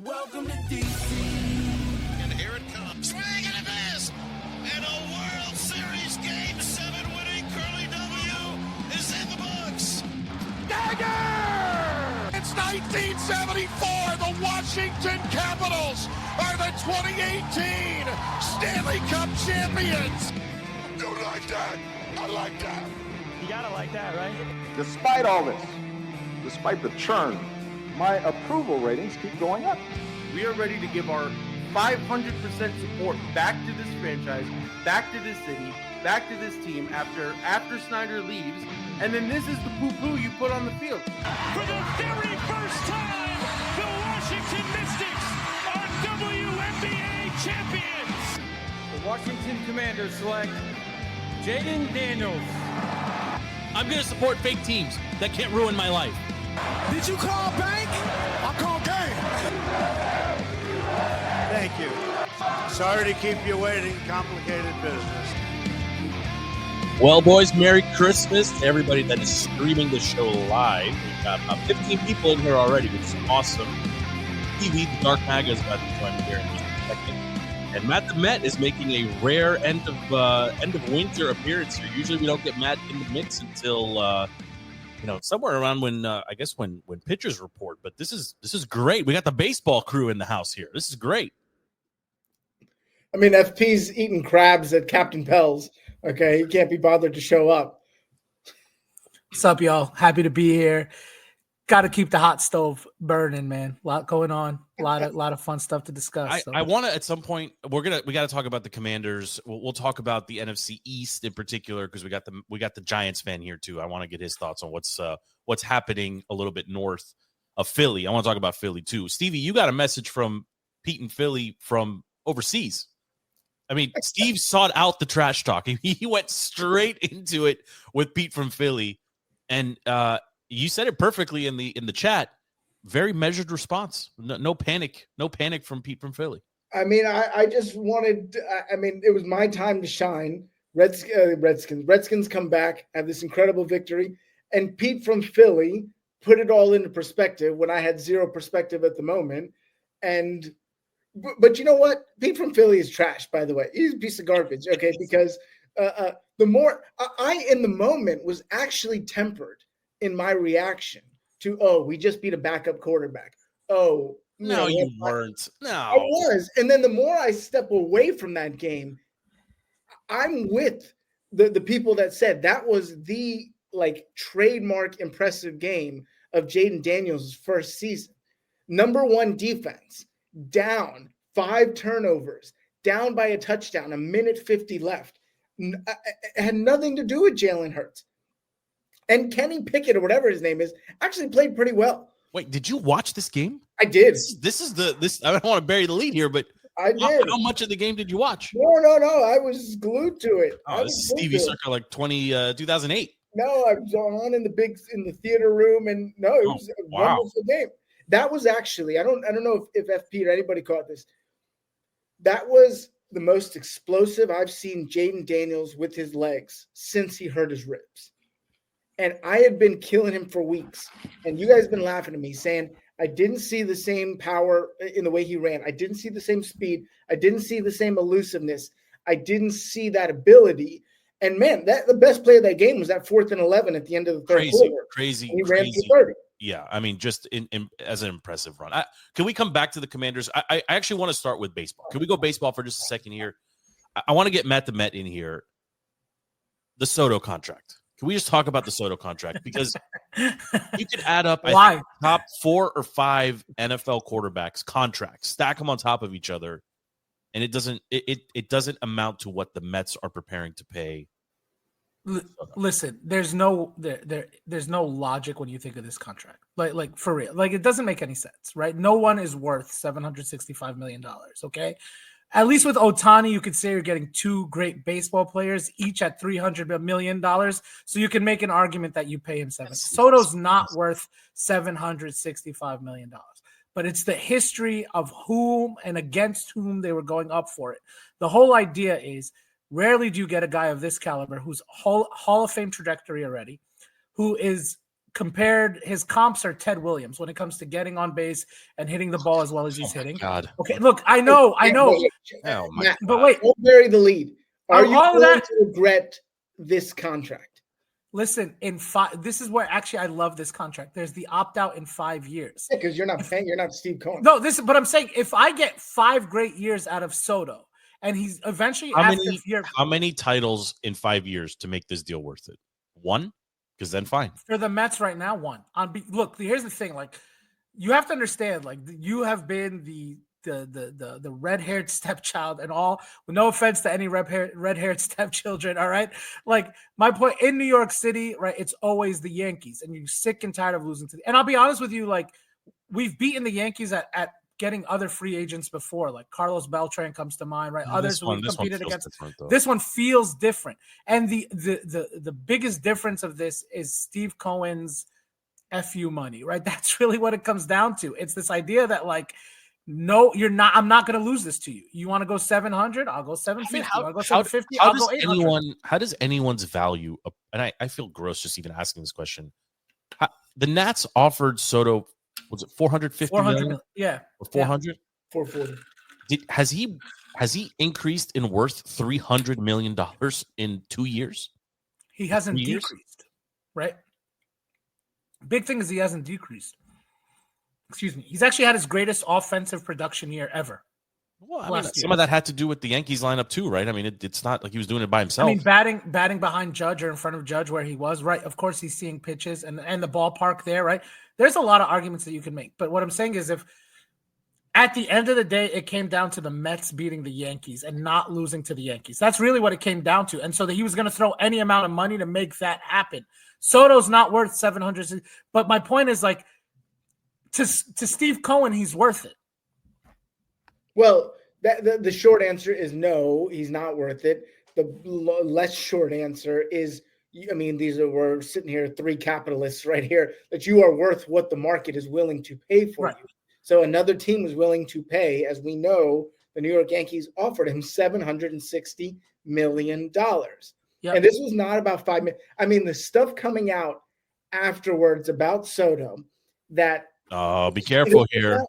Welcome to DC. And here it comes. Swing and a miss. And a World Series Game 7 winning Curly W is in the books. Dagger! It's 1974. The Washington Capitals are the 2018 Stanley Cup champions. Don't like that. I like that. You gotta like that, right? Despite all this, despite the churn, my approval ratings keep going up. We are ready to give our 500% support back to this franchise, back to this city, back to this team after Snyder leaves. And then this is the poo-poo you put on the field. For the very first time, the Washington Mystics are WNBA champions. The Washington Commanders select Jaden Daniels. I'm going to support fake teams that can't ruin my life. Did you call bank? I call game. Thank you. Sorry to keep you waiting. Complicated business. Well, boys, Merry Christmas to everybody that is streaming the show live. We've got about 15 people in here already, which is awesome. Stevie, the Dark Maga, is about to join me here in just a second. And Matt the Met is making a rare end of winter appearance here. Usually we don't get Matt in the mix until somewhere around when when pitchers report. But this is great. We got the baseball crew in the house here. This is great. I mean, FP's eating crabs at Captain Pell's. Okay, he can't be bothered to show up. What's up, y'all? Happy to be here. Got to keep the hot stove burning, man. A lot going on. A lot of fun stuff to discuss. I want to at some point we got to talk about the Commanders. We'll talk about the NFC East in particular because we got the Giants fan here too. I want to get his thoughts on what's happening a little bit north of Philly. I want to talk about Philly too. Stevie, you got a message from Pete and Philly from overseas. I mean, Steve sought out the trash talk. He went straight into it with Pete from Philly, and you said it perfectly in the chat. Very measured response. No panic from Pete from Philly. I mean, I just wanted. It was my time to shine. Redskins come back, have this incredible victory, and Pete from Philly put it all into perspective when I had zero perspective at the moment, and. But you know what? Pete from Philly is trash, by the way. He's a piece of garbage, okay? Because the more I in the moment was actually tempered in my reaction to, we just beat a backup quarterback. You weren't. No, I was. And then the more I step away from that game, I'm with the people that said that was the trademark impressive game of Jaden Daniels' first season. Number one defense. Down 5 turnovers, down by a touchdown, 1:50 left. It had nothing to do with Jalen Hurts. And Kenny Pickett, or whatever his name is, actually played pretty well. Wait, did you watch this game? I did. This I don't want to bury the lead here, but I did. How much of the game did you watch? No. I was glued to it. Oh, this is Stevie circa 2008. No, I was on in the theater room, and it was a wonderful game. That was actually, I don't know if FP or anybody caught this. That was the most explosive I've seen Jaden Daniels with his legs since he hurt his ribs. And I had been killing him for weeks. And you guys have been laughing at me saying I didn't see the same power in the way he ran. I didn't see the same speed. I didn't see the same elusiveness. I didn't see that ability. And man, the best play of that game was that 4th and 11 at the end of the third quarter. Crazy. He ran for 30. Yeah, I mean, just as an impressive run. Can we come back to the Commanders? I actually want to start with baseball. Can we go baseball for just a second here? I want to get Matt the Met in here. The Soto contract. Can we just talk about the Soto contract? Because you could add up top 4 or 5 NFL quarterbacks contracts, stack them on top of each other, and it doesn't amount to what the Mets are preparing to pay. Listen, there's no logic when you think of this contract. Like for real. It doesn't make any sense, right? No one is worth $765 million, okay? At least with Ohtani, you could say you're getting 2 great baseball players, each at $300 million. So you can make an argument that you pay him $7. Soto's not worth $765 million. But it's the history of whom and against whom they were going up for it. The whole idea is rarely do you get a guy of this caliber who's Hall of Fame trajectory already, who is compared, his comps are Ted Williams when it comes to getting on base and hitting the ball as well as he's hitting. God. Okay, look, I know. Oh my Matt, But wait, don't bury the lead. Are you all of going that- to regret this contract? listen, this is where actually I love this contract. There's the opt-out in 5 years. Because you're not paying. You're not Steve Cohen. No, but I'm saying if I get 5 great years out of Soto, and he's eventually how many titles in 5 years to make this deal worth it? 1? Because then fine. For the Mets right now, 1. Look, here's the thing. Like, you have to understand, like, you have been the red-haired stepchild and all. No offense to any red-haired stepchildren, all right? Like, my point, in New York City, right, it's always the Yankees, and you're sick and tired of losing to them. And I'll be honest with you, like, we've beaten the Yankees at getting other free agents before, like Carlos Beltran comes to mind, right? Others we've competed against. This one feels different. And the biggest difference of this is Steve Cohen's FU money, right? That's really what it comes down to. It's this idea that, like, no, you're not. I'm not going to lose this to you. You want to go 700? I'll go 750. I'll go 750. I'll go 800. How does anyone's value? And I feel gross just even asking this question. The Nats offered Soto, was it 450 million? Yeah, or 400? 440. Has he increased in worth $300 million in 2 years? He hasn't decreased, right? Big thing is he hasn't decreased. Excuse me. He's actually had his greatest offensive production year ever. Well, I mean, some of that had to do with the Yankees lineup too, right? I mean, it's not like he was doing it by himself. I mean, batting behind Judge or in front of Judge where he was, right? Of course, he's seeing pitches and the ballpark there, right? There's a lot of arguments that you can make. But what I'm saying is, if at the end of the day, it came down to the Mets beating the Yankees and not losing to the Yankees. That's really what it came down to. And so that he was going to throw any amount of money to make that happen. Soto's not worth 700. But my point is, like, to Steve Cohen, he's worth it. Well, the short answer is no, he's not worth it. The less short answer is, I mean, we're sitting here, 3 capitalists right here, that you are worth what the market is willing to pay for you. So another team is willing to pay, as we know, the New York Yankees offered him $760 million. Yep. And this was not about $5 million. I mean, the stuff coming out afterwards about Soto that. Oh, be careful here.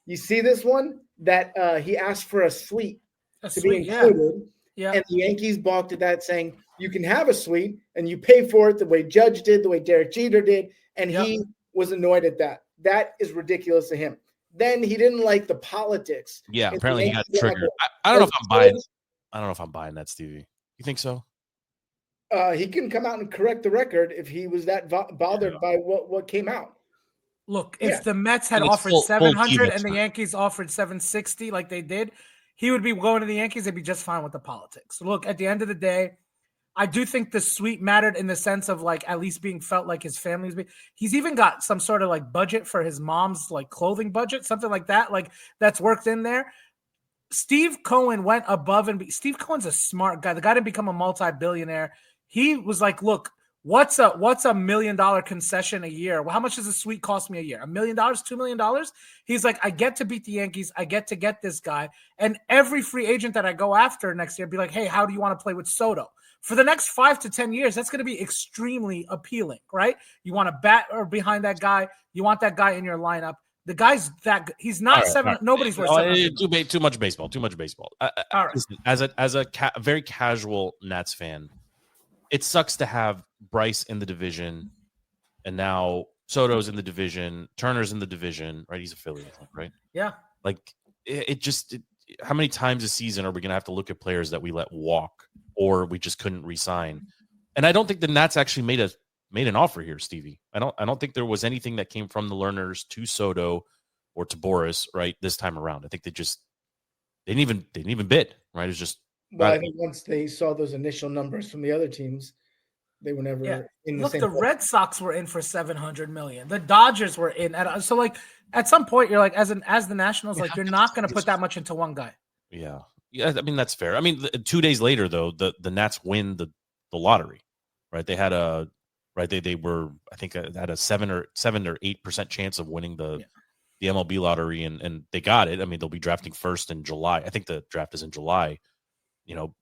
You see this one? That he asked for a suite to be included. Yeah. And the Yankees balked at that, saying you can have a suite and you pay for it the way Judge did, the way Derek Jeter did. And he was annoyed at that. That is ridiculous to him. Then he didn't like the politics. Yeah, apparently he got triggered. I don't know if I'm buying. I don't know if I'm buying that, Stevie. You think so? He can come out and correct the record if he was that bothered by what came out. Look, if the Mets had offered 700 and the Yankees offered 760 like they did, he would be going to the Yankees. They'd be just fine with the politics. Look, at the end of the day, I do think the suite mattered in the sense of, like, at least being felt like his family's. He's even got some sort of, like, budget for his mom's, like, clothing budget, something like that, like, that's worked in there. Steve Cohen went above and Steve Cohen's a smart guy. The guy didn't become a multi-billionaire. He was like, look, what's a $1 million concession a year? Well, how much does a suite cost me a year? $1 million, $2 million? He's like, I get to beat the Yankees. I get to get this guy. And every free agent that I go after next year, be like, hey, how do you want to play with Soto? For the next 5 to 10 years, that's going to be extremely appealing, right? You want to bat or behind that guy. You want that guy in your lineup. The guy's that good. He's not nobody's worth 700. Too much baseball. Too much baseball. Listen, as a very casual Nats fan, it sucks to have Bryce in the division, and now Soto's in the division, Turner's in the division, right? He's a Philly, I think, right? Yeah. Like how many times a season are we going to have to look at players that we let walk or we just couldn't re-sign? And I don't think the Nats actually made an offer here, Stevie. I don't think there was anything that came from the Lerners to Soto or to Boris, right, this time around. I think they didn't even bid, right? It was just. Well, I think once they saw those initial numbers from the other teams, they were never in the same. Look, the Red Sox were in for $700 million. The Dodgers were in. So, like, at some point, you're like, as the Nationals, like, you're not going to put that much into one guy. Yeah. I mean, that's fair. I mean, 2 days later, though, the Nats win the lottery, right? They had they were, I think, had a 7 or 8% chance of winning the MLB lottery, and they got it. I mean, they'll be drafting first in July. I think the draft is in July. You know,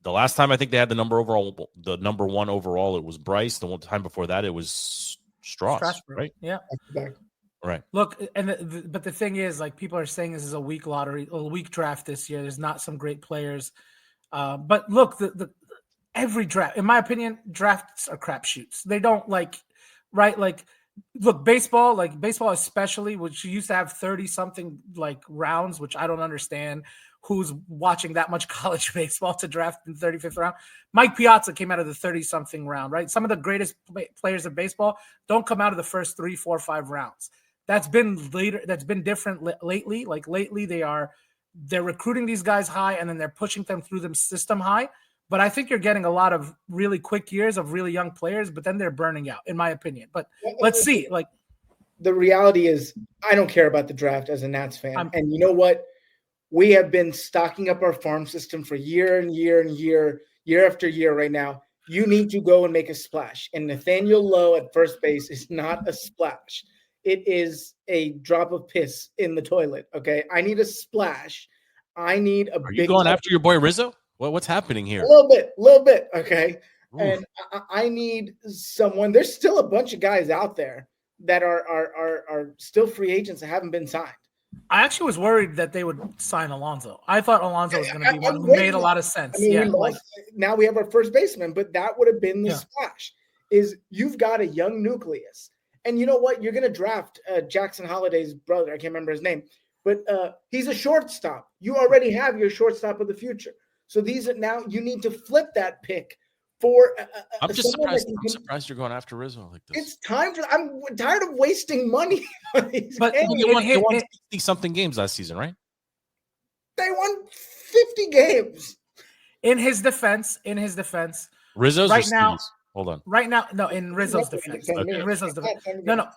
the last time I think they had the number one overall, it was Bryce. The one time before that, it was Strasburg, right? Yeah. Right. Look, and but the thing is, like, people are saying this is a weak lottery, a weak draft this year. There's not some great players. But look, every draft, in my opinion, drafts are crapshoots. They don't right? Like, look, baseball especially, which used to have 30 something like rounds, which I don't understand. Who's watching that much college baseball to draft in the 35th round? Mike Piazza came out of the 30 something round, right? Some of the greatest players of baseball don't come out of the first 3, 4, 5 rounds. That's been later. That's been different lately. Like lately, they're recruiting these guys high, and then they're pushing them through the system high. But I think you're getting a lot of really quick years of really young players, but then they're burning out, in my opinion. But let's see. Like, the reality is, I don't care about the draft as a Nats fan, and you know what? We have been stocking up our farm system for year after year right now. You need to go and make a splash. And Nathaniel Lowe at first base is not a splash. It is a drop of piss in the toilet, okay? I need a splash. I need a Are big... you going after your boy Rizzo? What's happening here? A little bit, okay? Oof. And I need someone... There's still a bunch of guys out there that are still free agents that haven't been signed. I actually was worried that they would sign Alonso. I thought Alonso was going to be one who made a lot of sense. I mean, now we have our first baseman, but that would have been the splash. Is you've got a young nucleus. And you know what? You're going to draft Jackson Holliday's brother. I can't remember his name. But he's a shortstop. You already have your shortstop of the future. So these are now you need to flip that pick for I'm just surprised. I'm surprised you're going after Rizzo like this. It's time for. I'm tired of wasting money on these but games. They won 60-something games last season, right? They won 50 games. In his defense, Rizzo's right now. Hold on. Right now, no. In Rizzo's defense, no.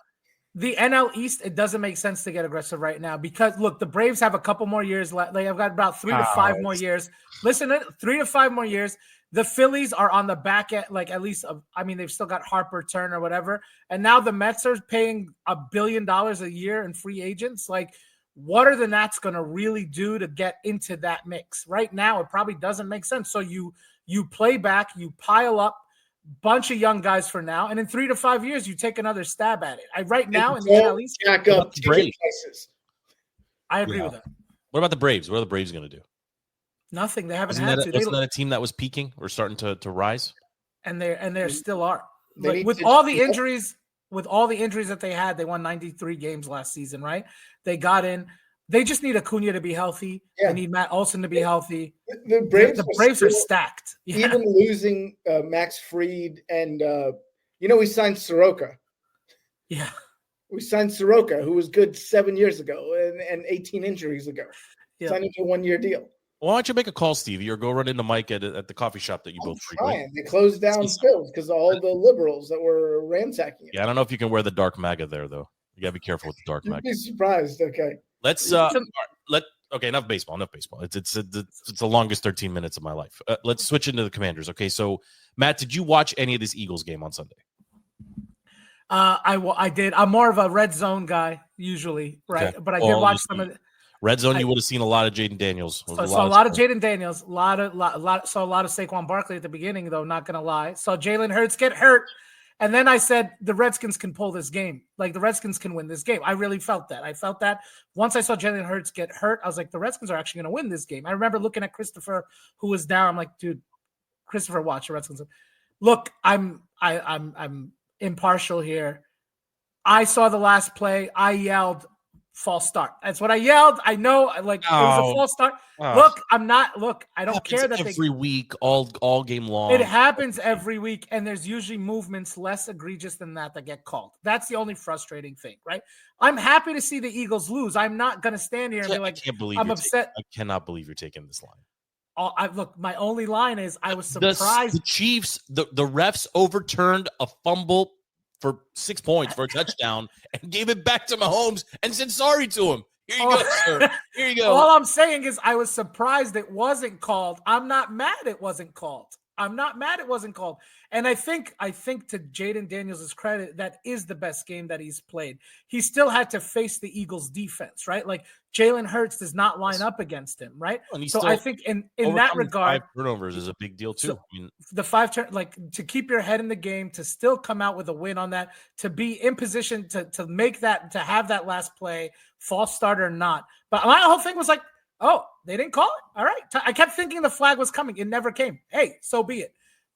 The NL East, it doesn't make sense to get aggressive right now because look, the Braves have a couple more years left. They have got about 3 to 5 more years. Listen, 3 to 5 more years. The Phillies are on the back end, like at least, they've still got Harper, Turner, whatever. And now the Mets are paying $1 billion a year in free agents. Like, what are the Nats going to really do to get into that mix? Right now, it probably doesn't make sense. So you play back, you pile up bunch of young guys for now, and in 3 to 5 years, you take another stab at it. Right now in the NL East, jack up ticket prices. I agree with that. What about the Braves? What are the Braves going to do? Nothing. They haven't Wasn't had to. Wasn't that a team that was peaking or starting to rise? And they still are. Like, with all the injuries that they had, they won 93 games last season, right? They got in. They just need Acuna to be healthy. Yeah. They need Matt Olson to be healthy. The Braves are stacked. Yeah. Even losing Max Fried and we signed Soroka. Yeah. We signed Soroka, who was good 7 years ago and 18 injuries ago. Yeah. Signed him to a 1-year deal. Why don't you make a call, Stevie, or go run into Mike at the coffee shop that you both frequent? They closed down Phil's because all the liberals that were ransacking it. Yeah, I don't know if you can wear the dark MAGA there, though. You got to be careful with the dark MAGA. You'd be surprised. Okay. Let's enough baseball. It's the longest 13 minutes of my life. Let's switch into the Commanders. Okay, so Matt, did you watch any of this Eagles game on Sunday? I did. I'm more of a red zone guy usually, right? Okay. But I did watch some of it. Red zone, you would have seen a lot of Jaden Daniels. So a lot of Jaden Daniels, a lot of Saquon Barkley at the beginning, though, not going to lie. Saw Jalen Hurts get hurt. And then I said, the Redskins can pull this game. Like, the Redskins can win this game. I really felt that. I felt that once I saw Jalen Hurts get hurt, I was like, the Redskins are actually going to win this game. I remember looking at Christopher, who was down. I'm like, dude, Christopher, watch the Redskins. Look, I'm impartial here. I saw the last play. I yelled, false start. That's what I yelled. I know, it was a false start. Look, I don't care that every week, all game long. It happens every week, and there's usually movements less egregious than that get called. That's the only frustrating thing, right? I'm happy to see the Eagles lose. I'm not going to stand here and be like, I'm upset. I cannot believe you're taking this line. Look, my only line is I was surprised. The Chiefs, the refs overturned a fumble for 6 points for a touchdown and gave it back to Mahomes and said sorry to him. Here you go, sir. Here you go. All I'm saying is I was surprised it wasn't called. I'm not mad it wasn't called. I'm not mad it wasn't called. And I think to Jaden Daniels' credit, that is the best game that he's played. He still had to face the Eagles defense, right? Like Jalen Hurts does not line up against him, right? So I think in that regard, 5 turnovers is a big deal too. So the 5 turn, like to keep your head in the game, to still come out with a win on that, to be in position to make that, to have that last play, false start or not. But my whole thing was like, oh, they didn't call it. All right. I kept thinking the flag was coming. It never came. Hey, so be it.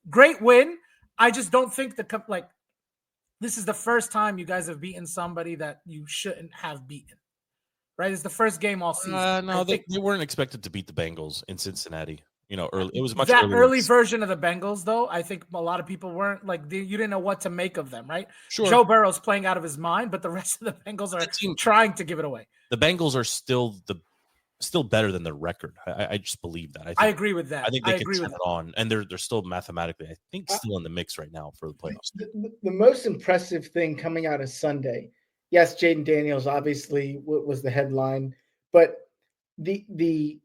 Great win. I just don't think this is the first time you guys have beaten somebody that you shouldn't have beaten. Right? It's the first game all season. No, they weren't expected to beat the Bengals in Cincinnati. Early. It was much that early version of the Bengals, though. I think a lot of people weren't you didn't know what to make of them, right? Sure. Joe Burrow's playing out of his mind, but the rest of the Bengals are trying to give it away. The Bengals are still better than their record. I just believe that. I agree with that. I think they can turn it on, and they're still mathematically, I think, still in the mix right now for the playoffs. The most impressive thing coming out of Sunday, yes, Jaden Daniels obviously was the headline, but the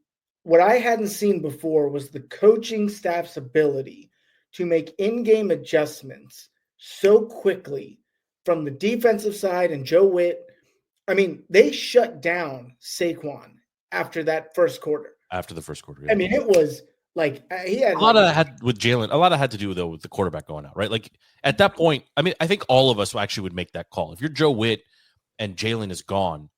what I hadn't seen before was the coaching staff's ability to make in-game adjustments so quickly from the defensive side and Joe Witt. I mean, they shut down Saquon after that first quarter. After the first quarter. Yeah. I mean, it was like he had a lot of that had with Jalen. A lot of that had to do though with the quarterback going out, right? Like at that point, I mean, I think all of us actually would make that call. If you're Joe Witt and Jalen is gone,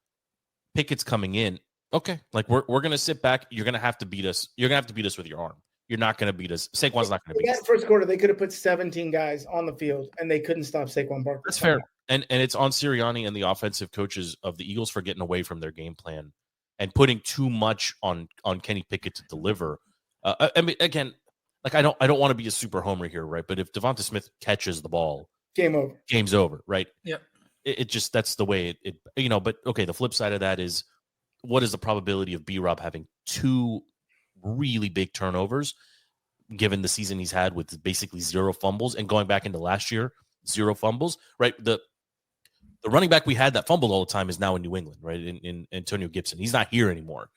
Pickett's coming in. Okay, like we're gonna sit back. You're gonna have to beat us. You're gonna have to beat us with your arm. You're not gonna beat us. Saquon's not gonna beat us. That first quarter, they could have put 17 guys on the field, and they couldn't stop Saquon Barkley. That's fair, and it's on Sirianni and the offensive coaches of the Eagles for getting away from their game plan and putting too much on Kenny Pickett to deliver. I mean, again, like I don't want to be a super homer here, right? But if Devonta Smith catches the ball, game's over, right? Yep. It just that's the way it. But okay, the flip side of that is, what is the probability of B-Rob having 2 really big turnovers, given the season he's had with basically 0 fumbles, and going back into last year, 0 fumbles, right? The running back we had that fumbled all the time is now in New England, right? In Antonio Gibson. He's not here anymore.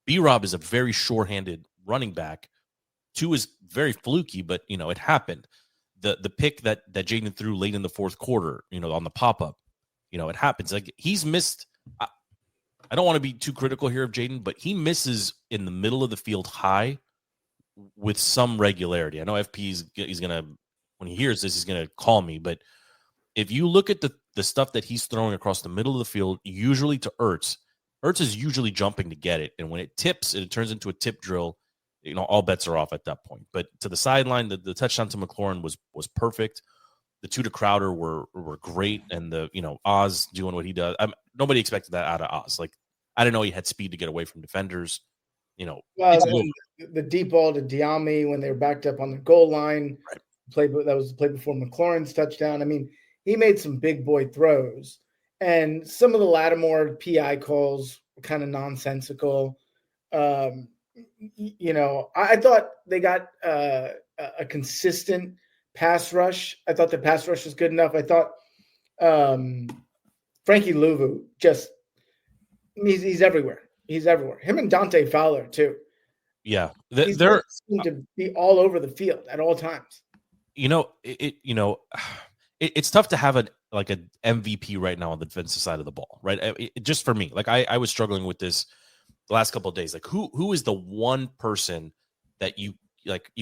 B-Rob is a very sure-handed running back. 2 is very fluky, but, it happened. The pick that Jaden threw late in the fourth quarter, on the pop-up, it happens. Like he's missed – I don't want to be too critical here of Jaden, but he misses in the middle of the field high with some regularity. I know FP he's going to, when he hears this, he's going to call me. But if you look at the stuff that he's throwing across the middle of the field, usually to Ertz is usually jumping to get it. And when it tips, it turns into a tip drill. All bets are off at that point. But to the sideline, the touchdown to McLaurin was perfect. The 2 to Crowder were great, and Oz doing what he does. Nobody expected that out of Oz. Like I didn't know he had speed to get away from defenders. Well, the deep ball to Diami when they were backed up on the goal line. Right. That was the play before McLaurin's touchdown. I mean, he made some big boy throws, and some of the Lattimore PI calls were kind of nonsensical. I thought they got a consistent pass rush. I thought the pass rush was good enough. I thought Frankie Louvu he's everywhere. He's everywhere. Him and Dante Fowler too. Yeah, they're seem to be all over the field at all times. It's tough to have an MVP right now on the defensive side of the ball, right? Just for me, like I was struggling with this the last couple of days. Like who is the one person that you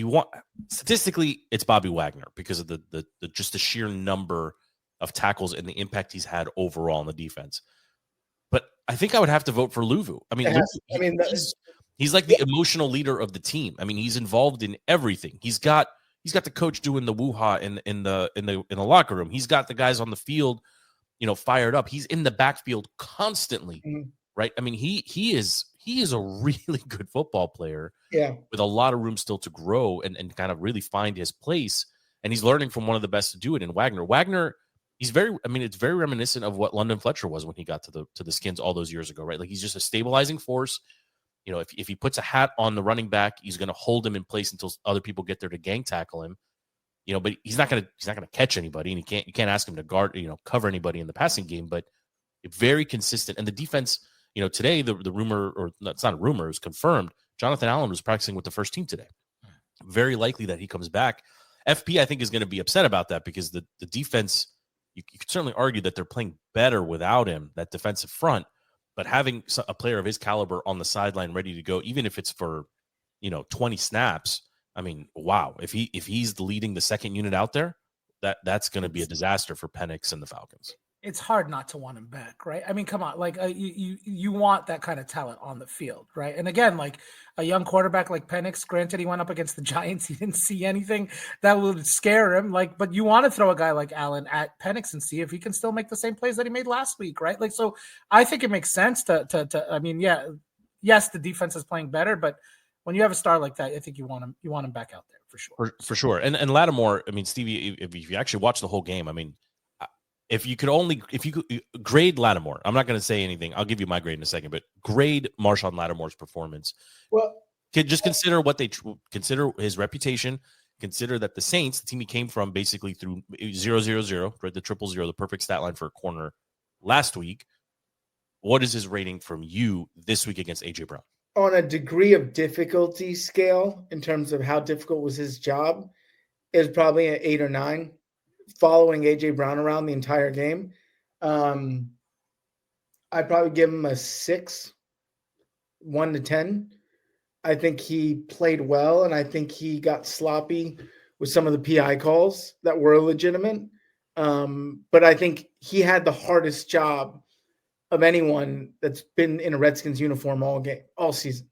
want? Statistically, it's Bobby Wagner because of the just the sheer number of tackles and the impact he's had overall on the defense. But I think I would have to vote for Louvu. I mean, he's like the emotional leader of the team. I mean, he's involved in everything. He's got the coach doing the woo-ha in the locker room. He's got the guys on the field, fired up. He's in the backfield constantly, right? I mean, he is a really good football player, with a lot of room still to grow and kind of really find his place. And he's learning from one of the best to do it in Wagner. Wagner, it's very reminiscent of what London Fletcher was when he got to the Skins all those years ago, right? Like he's just a stabilizing force. If he puts a hat on the running back, he's going to hold him in place until other people get there to gang tackle him. But he's not going to catch anybody, and you can't ask him to guard, cover anybody in the passing game. But very consistent, and the defense. Today the rumor, or it's not a rumor, it was confirmed. Jonathan Allen was practicing with the first team today. very likely that he comes back. FP, I think, is going to be upset about that because the defense, you could certainly argue that they're playing better without him, that defensive front, but having a player of his caliber on the sideline ready to go, even if it's for, 20 snaps, I mean, wow. If he's leading the second unit out there, that's going to be a disaster for Penix and the Falcons. It's hard not to want him back, right? I mean, come on, like you want that kind of talent on the field, right? And again, like a young quarterback like Penix, granted he went up against the Giants, he didn't see anything that would scare him, like, but you want to throw a guy like Allen at Penix and see if he can still make the same plays that he made last week, right? Like, so I think it makes sense to I mean, yes, the defense is playing better, but when you have a star like that, I think you want him back out there for sure. For sure. And Lattimore, I mean, Stevie, if you actually watch the whole game, I mean, if you could grade Lattimore, I'm not going to say anything. I'll give you my grade in a second, but grade Marshawn Lattimore's performance. Well, just consider what they consider his reputation. Consider that the Saints, the team he came from, basically through 0-0-0, right? The 0-0, the perfect stat line for a corner last week. What is his rating from you this week against AJ Brown? On a degree of difficulty scale, in terms of how difficult was his job, is probably an 8 or 9. Following AJ Brown around the entire game, I'd probably give him a 6, 1 to 10. I think he played well, and I think he got sloppy with some of the PI calls that were legitimate. But I think he had the hardest job of anyone that's been in a Redskins uniform all season.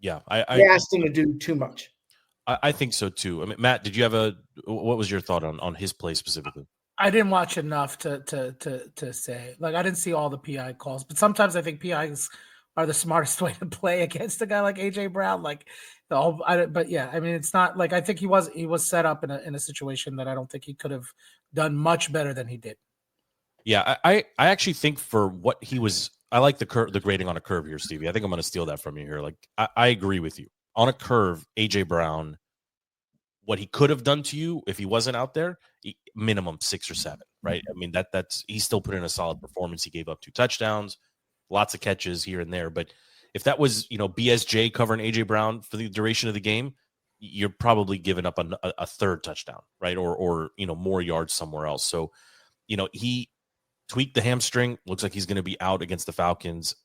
Yeah, I asked him to do too much. I think so too. I mean, Matt, did you have what was your thought on his play specifically? I didn't watch enough to say. Like, I didn't see all the PI calls, but sometimes I think PIs are the smartest way to play against a guy like AJ Brown. Like, but yeah, I mean, it's not like I think he was set up in a situation that I don't think he could have done much better than he did. Yeah, I actually think for what he was, I like the grading on a curve here, Stevie. I think I'm going to steal that from you here. Like, I agree with you. On a curve, AJ Brown, what he could have done to you if he wasn't out there, minimum 6 or 7, right? I mean, that's he still put in a solid performance. He gave up 2 touchdowns, lots of catches here and there. But if that was, BSJ covering AJ Brown for the duration of the game, you're probably giving up a third touchdown, right? Or more yards somewhere else. So, he tweaked the hamstring. Looks like he's going to be out against the Falcons.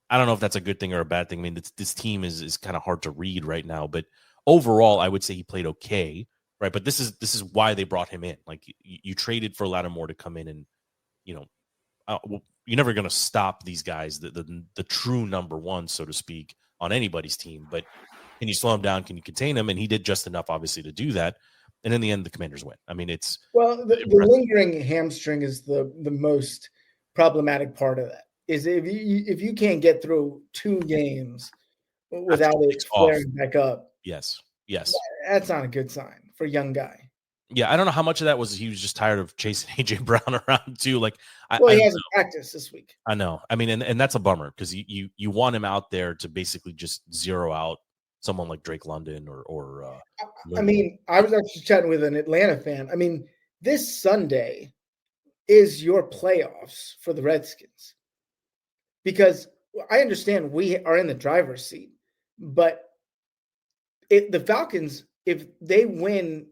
I don't know if that's a good thing or a bad thing. I mean, this team is kind of hard to read right now, but overall, I would say he played okay, right? But this is why they brought him in. Like, you traded for Lattimore to come in, and you're never going to stop these guys, the true number one, so to speak, on anybody's team. But can you slow him down? Can you contain him? And he did just enough, obviously, to do that. And in the end, the Commanders win. I mean, it's the lingering hamstring is the most problematic part of that. Is if you can't get through 2 games without it flaring back up. Yes. That's not a good sign for a young guy. Yeah, I don't know how much of that was he was just tired of chasing AJ Brown around too. Like, he hasn't practiced this week. I know. I mean, and that's a bummer because you want him out there to basically just zero out someone like Drake London or I mean, I was actually chatting with an Atlanta fan. I mean, this Sunday is your playoffs for the Redskins. Because I understand we are in the driver's seat, but the Falcons, if they win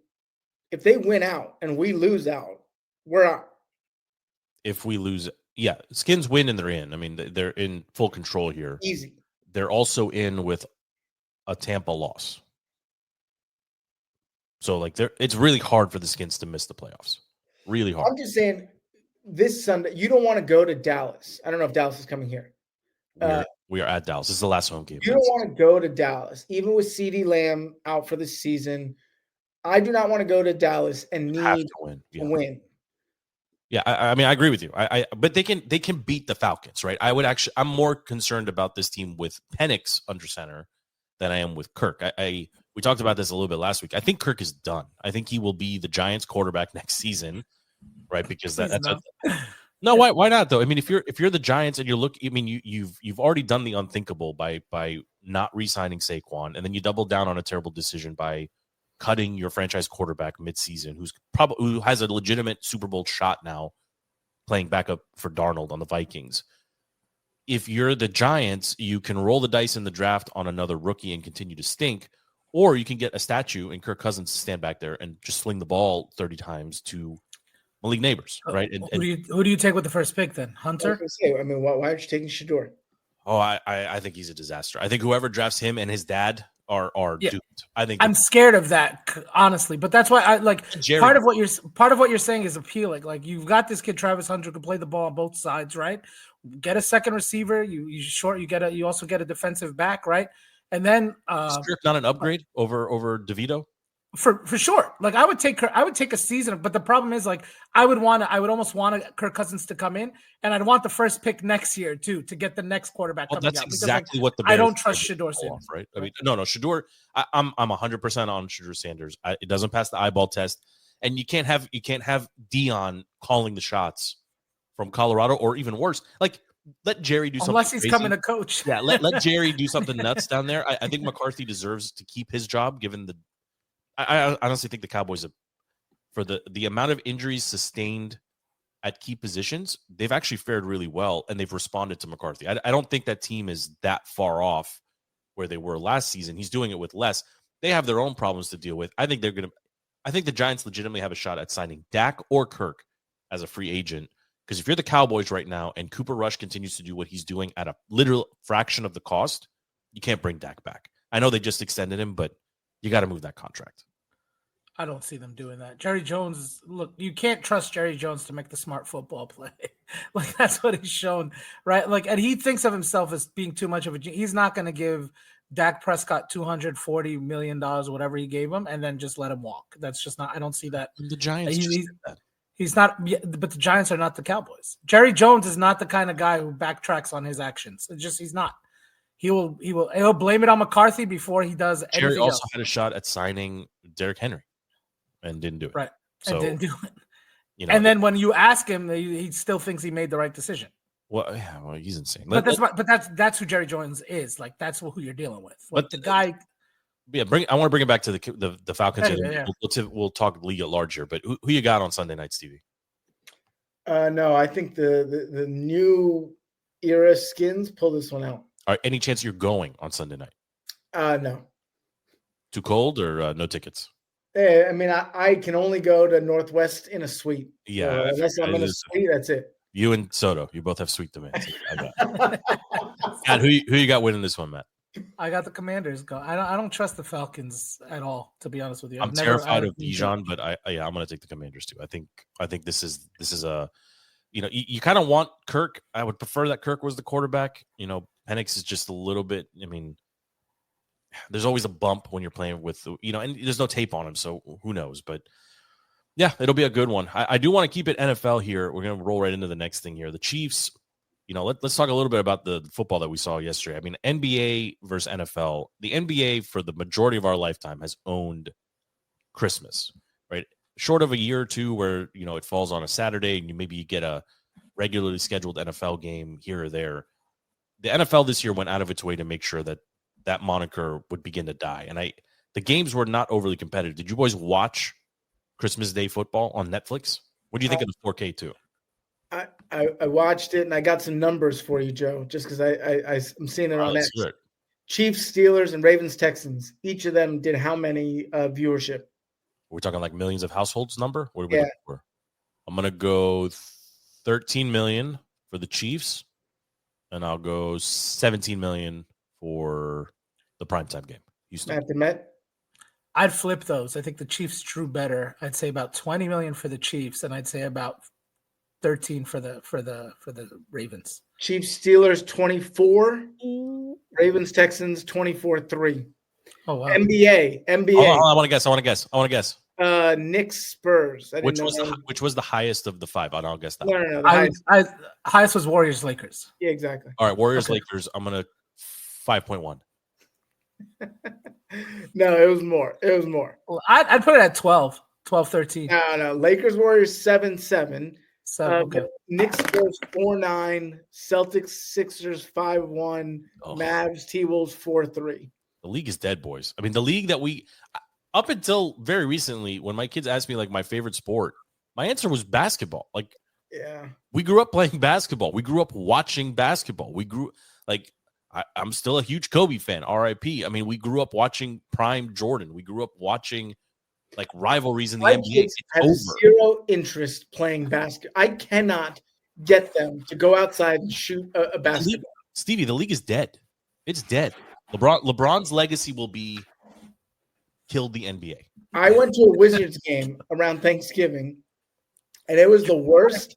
out and we lose out, we're out. If we lose, yeah, Skins win and they're in. I mean, they're in full control here. Easy. They're also in with a Tampa loss. So, like, it's really hard for the Skins to miss the playoffs. Really hard. I'm just saying, this Sunday, you don't want to go to Dallas. I don't know if Dallas is coming here. We are at Dallas. This is the last home game. You don't want to go to Dallas, even with CeeDee Lamb out for the season. I do not want to go to Dallas and need to win. Yeah, I mean, I agree with you. But they can beat the Falcons, right? I'm more concerned about this team with Penix under center than I am with Kirk. We talked about this a little bit last week. I think Kirk is done. I think he will be the Giants quarterback next season, right? Because no, why not though? I mean, if you're the Giants and you've already done the unthinkable by not re-signing Saquon, and then you double down on a terrible decision by cutting your franchise quarterback midseason, who has a legitimate Super Bowl shot now, playing backup for Darnold on the Vikings. If you're the Giants, you can roll the dice in the draft on another rookie and continue to stink, or you can get a statue and Kirk Cousins to stand back there and just sling the ball 30 times to Malik Neighbors, right? And who do you take with the first pick then? Hunter? I mean, why aren't you taking Shador? Oh, I think he's a disaster. I think whoever drafts him and his dad are doomed. I think I'm scared of that, honestly. But that's why I like Jerry. part of what you're saying is appealing. Like you've got this kid Travis Hunter who can play the ball on both sides, right? Get a second receiver. You also get a defensive back, right? And then is Kirk not an upgrade over DeVito? For sure. Like I would take a season, but the problem is like I would almost want Kirk Cousins to come in, and I'd want the first pick next year too to get the next quarterback. Well, that's out. Exactly what the I don't trust Shador Sanders, right? I mean, no, Shador. I'm 100% on Shador Sanders. It doesn't pass the eyeball test, and you can't have Dion calling the shots from Colorado, or even worse, like let Jerry do something. Unless he's crazy. coming to coach. Yeah, let Jerry do something nuts down there. I think McCarthy deserves to keep his job, given the. I honestly think the Cowboys, for the amount of injuries sustained at key positions, they've actually fared really well, and they've responded to McCarthy. I don't think that team is that far off where they were last season. He's doing it with less. They have their own problems to deal with. I think the Giants legitimately have a shot at signing Dak or Kirk as a free agent, because if you're the Cowboys right now and Cooper Rush continues to do what he's doing at a literal fraction of the cost, you can't bring Dak back. I know they just extended him, but you got to move that contract. I don't see them doing that. Jerry Jones, look, you can't trust Jerry Jones to make the smart football play. Like that's what he's shown, right? Like, and he thinks of himself as being too much of he's not going to give Dak Prescott $240 million, whatever he gave him, and then just let him walk. That's just not, I don't see that. The Giants he's not, but the Giants are not the Cowboys. Jerry Jones is not the kind of guy who backtracks on his actions. He's not. He'll blame it on McCarthy before he does anything Jerry also else. had a shot at signing Derrick Henry and didn't do it. Right. So, and didn't do it. And then when you ask him, he still thinks he made the right decision. Well, he's insane. But that's who Jerry Jones is. Like that's who you're dealing with. Like, but the guy. Yeah, I want to bring it back to the Falcons. Yeah. We'll talk league at large here. But who you got on Sunday night, Stevie? No, I think the new era Skins pull this one out. All right, any chance you're going on Sunday night? No. Too cold or no tickets? I mean, I can only go to Northwest in a suite. Yeah. Unless I'm in a suite, that's it. You and Soto, you both have suite demands. Matt, who you got winning this one, Matt? I got the Commanders. I don't trust the Falcons at all, to be honest with you. I'm terrified of Bijan, but I'm going to take the Commanders too. I think this is a, you kind of want Kirk. I would prefer that Kirk was the quarterback. Penix is just a little bit. I mean, there's always a bump when you're playing with, and there's no tape on him, so who knows? But yeah, it'll be a good one. I do want to keep it NFL here. We're going to roll right into the next thing here. The Chiefs, let's talk a little bit about the football that we saw yesterday. I mean, NBA versus NFL. The NBA, for the majority of our lifetime, has owned Christmas, right? Short of a year or two where, it falls on a Saturday and maybe you get a regularly scheduled NFL game here or there. The NFL this year went out of its way to make sure that moniker would begin to die. And the games were not overly competitive. Did you boys watch Christmas Day football on Netflix? What do you think of the 4K too? I watched it and I got some numbers for you, Joe, just because I'm seeing it on X. Chiefs, Steelers, and Ravens, Texans. Each of them did how many viewership? We're talking like millions of households number? What are we looking for? I'm going to go 13 million for the Chiefs, and I'll go 17 million for the primetime game. Houston. At the Met? I'd flip those. I think the Chiefs drew better. I'd say about 20 million for the Chiefs, and I'd say about 13 for the Ravens. Chiefs, Steelers 24, Ravens, Texans 24-3. Oh wow. NBA. Oh, I want to guess. Knicks, Spurs. Which was the highest of the five? I'll guess that. No. Highest was Warriors, Lakers. Yeah, exactly. All right, Warriors, Lakers. I'm gonna 5.1. No, it was more. Well, I'd put it at 12, 13. No. Lakers, Warriors 7-7. Okay. Knicks, Spurs 4-9. Celtics, Sixers 5-1. Mavs, T-Wolves 4-3. The league is dead, boys. I mean, the league that up until very recently, when my kids asked me like my favorite sport, my answer was basketball. Like, yeah, we grew up playing basketball. We grew up watching basketball. We grew I'm still a huge Kobe fan. R.I.P. I mean, we grew up watching prime Jordan. We grew up watching like rivalries in the My NBA. kids have zero interest playing basketball. I cannot get them to go outside and shoot a basketball. Stevie, the league is dead. It's dead. LeBron's legacy will be killed the NBA. I went to a Wizards game around Thanksgiving, and it was the worst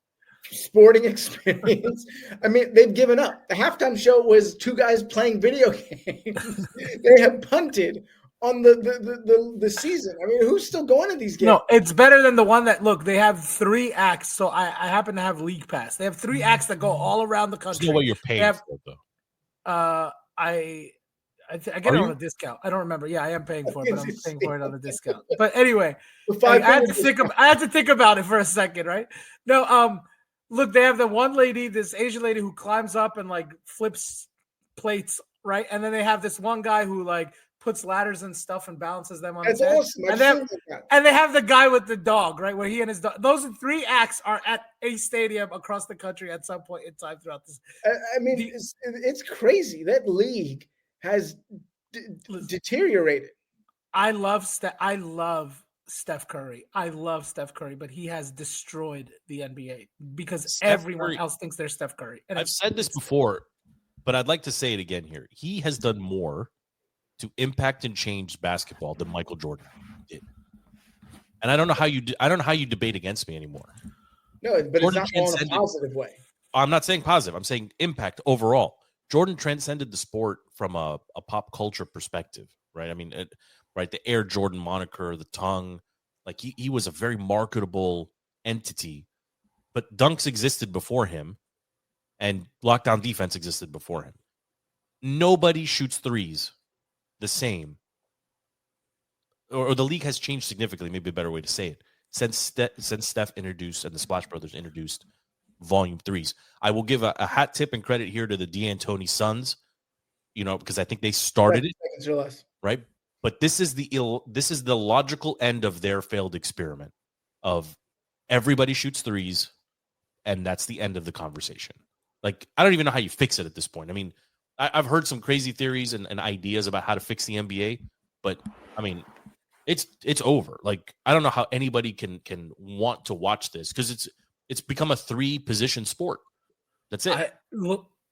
sporting experience. I mean, they've given up. The halftime show was two guys playing video games. They have punted on the season. I mean, who's still going to these games? No, it's better than the one that they have 3 acts. So I happen to have League Pass. They have 3 acts that go all around the country. There's no way you're paying for it, though. I get it on a discount. I don't remember. Yeah, I am paying for it, but I'm paying for it on a discount. But anyway, I had to think about it for a second, right? No, look, they have the one lady, this Asian lady who climbs up and like flips plates, right? And then they have this one guy who like puts ladders and stuff and balances them on his head. Awesome. And they have the guy with the dog, right? Where he and his dog. Those 3 acts are at a stadium across the country at some point in time throughout this. I mean, it's crazy. That league has deteriorated. I love Steph Curry. I love Steph Curry, but he has destroyed the NBA because everyone else thinks they're Steph Curry. And I've said this before, but I'd like to say it again here. He has done more to impact and change basketball than Michael Jordan did. And I don't know how you debate against me anymore. No, but Jordan, it's not all in a positive way. I'm not saying positive. I'm saying impact overall. Jordan transcended the sport from a pop culture perspective, right? I mean, right, the Air Jordan moniker, the tongue, like he was a very marketable entity, but dunks existed before him and lockdown defense existed before him. Nobody shoots threes the same, or the league has changed significantly, maybe a better way to say it, since Steph introduced and the Splash Brothers introduced volume 3s. I will give a hat tip and credit here to the D'Antoni Sons, because I think they started it, right? But this is the logical end of their failed experiment of everybody shoots threes, and that's the end of the conversation. Like, I don't even know how you fix it at this point. I mean, I've heard some crazy theories and ideas about how to fix the NBA, but I mean, it's over. Like, I don't know how anybody can want to watch this because it's become a 3-position sport. That's it.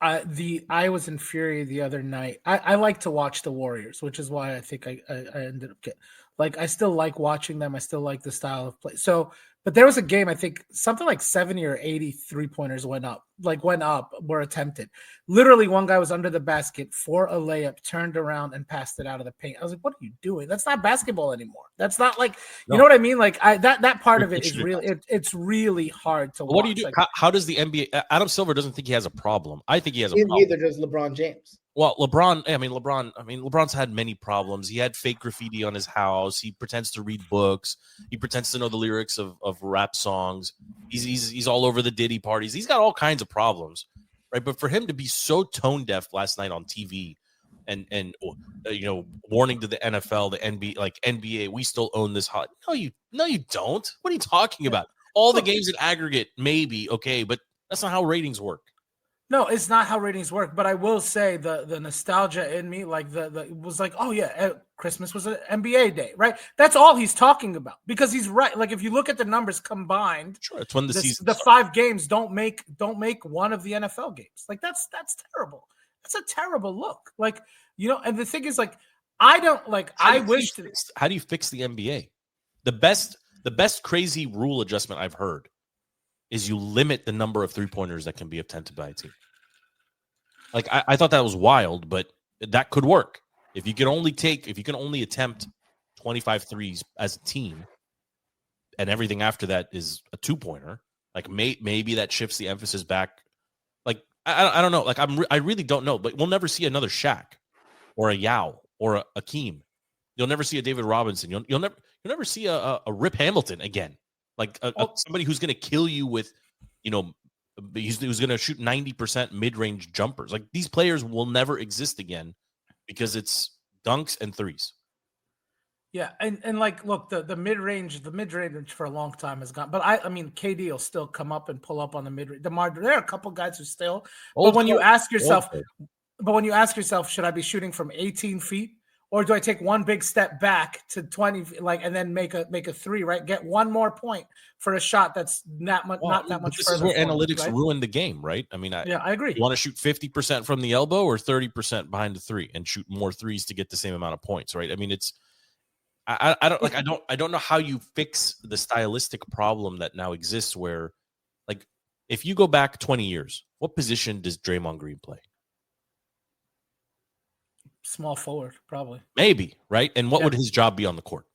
I was infuriated the other night. I like to watch the Warriors, which is why I think I ended up getting, like, I still like watching them. I still like the style of play. So, but there was a game, I think something like 70 or 80 3-pointers were attempted. Literally, one guy was under the basket for a layup, turned around and passed it out of the paint. I was like, what are you doing? That's not basketball anymore. That's not like, you know what I mean? Like that part of it is really, it's really hard to watch. What do you do? Like, how does the NBA, Adam Silver doesn't think he has a problem. I think he has a problem. Neither does LeBron James. Well, LeBron's had many problems. He had fake graffiti on his house. He pretends to read books. He pretends to know the lyrics of rap songs. He's all over the Diddy parties. He's got all kinds of problems, right? But for him to be so tone deaf last night on TV and warning to the NFL, the NBA, like NBA, we still own this hot. No, you don't. What are you talking about? All the games in aggregate, maybe, okay, but that's not how ratings work. No, it's not how ratings work, but I will say the nostalgia in me, like it was like, oh yeah, Christmas was an NBA day, right? That's all he's talking about because he's right. Like if you look at the numbers combined, sure, it's when the season. The 5 games don't make one of the NFL games. Like that's terrible. That's a terrible look. Like and the thing is, like I don't like. How do you fix the NBA? The best crazy rule adjustment I've heard is you limit the number of 3-pointers that can be attempted by a team. Like I thought that was wild, but that could work. If you can only attempt 25 threes as a team, and everything after that is a 2-pointer, like maybe that shifts the emphasis back. Like I don't know. Like I really don't know. But we'll never see another Shaq or a Yao or a Akeem. You'll never see a David Robinson. You'll never see a Rip Hamilton again. Like somebody who's going to kill you with, who's going to shoot 90% mid-range jumpers. Like these players will never exist again because it's dunks and threes. Yeah, and like, look, the mid-range for a long time has gone. But I mean, KD will still come up and pull up on the mid-range. There are a couple guys who still. But when you ask yourself, But when you ask yourself, should I be shooting from 18 feet, or do I take one big step back to 20, and then make a three, right? Get one more point for a shot that's not that much. This is where analytics ruin the game, right? I mean, I agree. You want to shoot 50% from the elbow or 30% behind the three, and shoot more threes to get the same amount of points, right? I mean, I don't know how you fix the stylistic problem that now exists. Where, like, if you go back 20 years, what position does Draymond Green play? Small forward, probably. Maybe, right? And what would his job be on the court?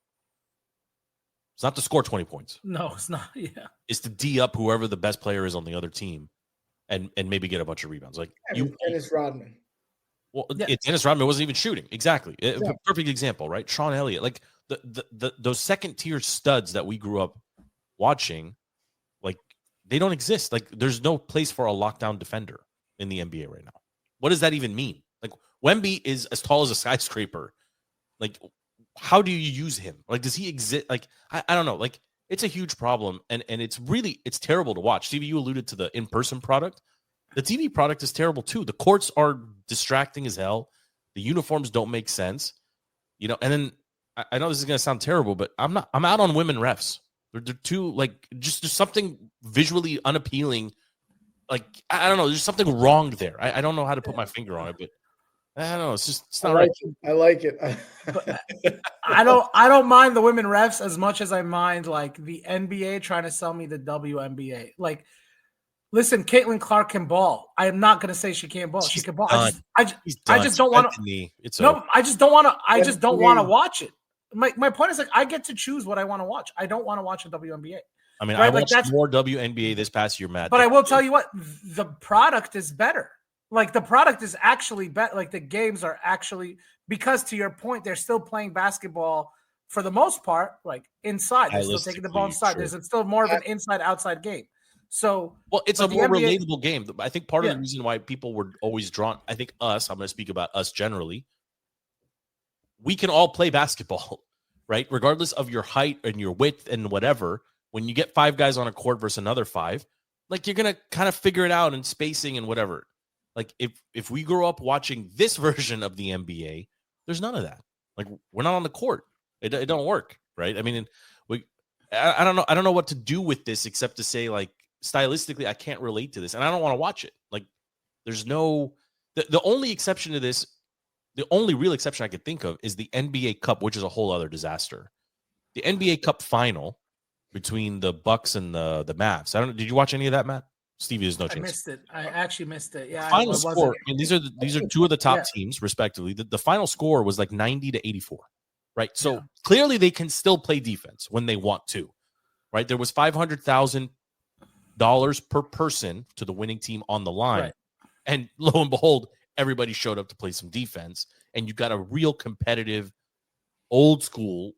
It's not to score 20 points. No, it's not. Yeah. It's to D up whoever the best player is on the other team and maybe get a bunch of rebounds. Like Dennis Rodman. Well, Dennis Rodman wasn't even shooting. Exactly. Perfect example, right? Sean Elliott. Like those second-tier studs that we grew up watching, like, they don't exist. Like, there's no place for a lockdown defender in the NBA right now. What does that even mean? Like, Wemby is as tall as a skyscraper. Like, how do you use him? Like, does he exist? Like, I don't know. Like, it's a huge problem, and it's terrible to watch. Stevie, you alluded to the in-person product. The TV product is terrible too. The courts are distracting as hell. The uniforms don't make sense. And then I know this is gonna sound terrible, but I'm out on women refs. They're too, like, just something visually unappealing. Like, I don't know. There's something wrong there. I don't know how to put my finger on it, but I don't know. It's not right. I like it. I don't mind the women refs as much as I mind, like, the NBA trying to sell me the WNBA. Like, listen, Caitlin Clark can ball. I am not going to say she can't ball. She can ball. I just don't want to. I just don't want to. I just don't want to watch it. My point is, like, I get to choose what I want to watch. I don't want to watch a WNBA. I mean, right? I watched more WNBA this past year, Matt. But I will tell you what, the product is better. Like, the product is actually better. Like, the games are actually, because, to your point, they're still playing basketball for the most part, like, inside. They're still taking the ball inside. Sure. There's still more of an inside-outside game. So, well, it's a more relatable game. I think part of the reason why people were always drawn, I think I'm going to speak about us generally. We can all play basketball, right? Regardless of your height and your width and whatever. When you get 5 guys on a court versus another 5, like, you're going to kind of figure it out, and spacing and whatever. Like, if we grew up watching this version of the NBA, there's none of that. Like, we're not on the court. It don't work, right? I mean, I don't know. I don't know what to do with this except to say, like, stylistically, I can't relate to this, and I don't want to watch it. Like, there's no the only exception to this, the only real exception I could think of is the NBA Cup, which is a whole other disaster. The NBA Cup final between the Bucks and the Mavs. Did you watch any of that, Matt? Stevie has no chance. I missed it. I actually missed it. Yeah. Final score. I mean, these are two of the top teams, respectively. The final score was like 90-84, right? So clearly they can still play defense when they want to, right? There was $500,000 per person to the winning team on the line, right. And lo and behold, everybody showed up to play some defense, and you got a real competitive, old school,